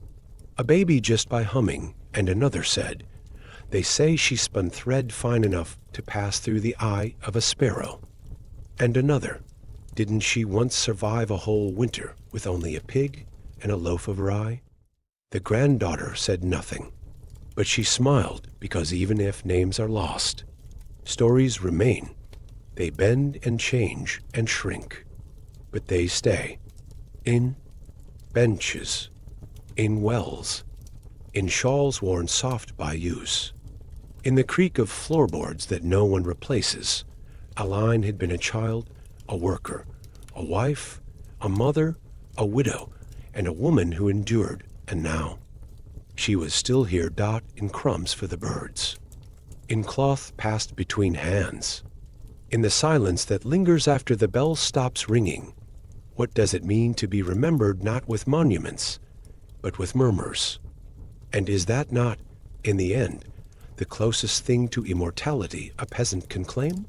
a baby just by humming." And another said, "They say she spun thread fine enough to pass through the eye of a sparrow." And another, "Didn't she once survive a whole winter with only a pig and a loaf of rye?" The granddaughter said nothing, but she smiled, because even if names are lost, stories remain. They bend and change and shrink, but they stay. In benches, in wells, in shawls worn soft by use, in the creak of floorboards that no one replaces. Elyne had been a child, a worker, a wife, a mother, a widow, and a woman who endured, and now she was still here. In crumbs for the birds, in cloth passed between hands, in the silence that lingers after the bell stops ringing. What does it mean to be remembered not with monuments, but with murmurs? And is that not, in the end, the closest thing to immortality a peasant can claim?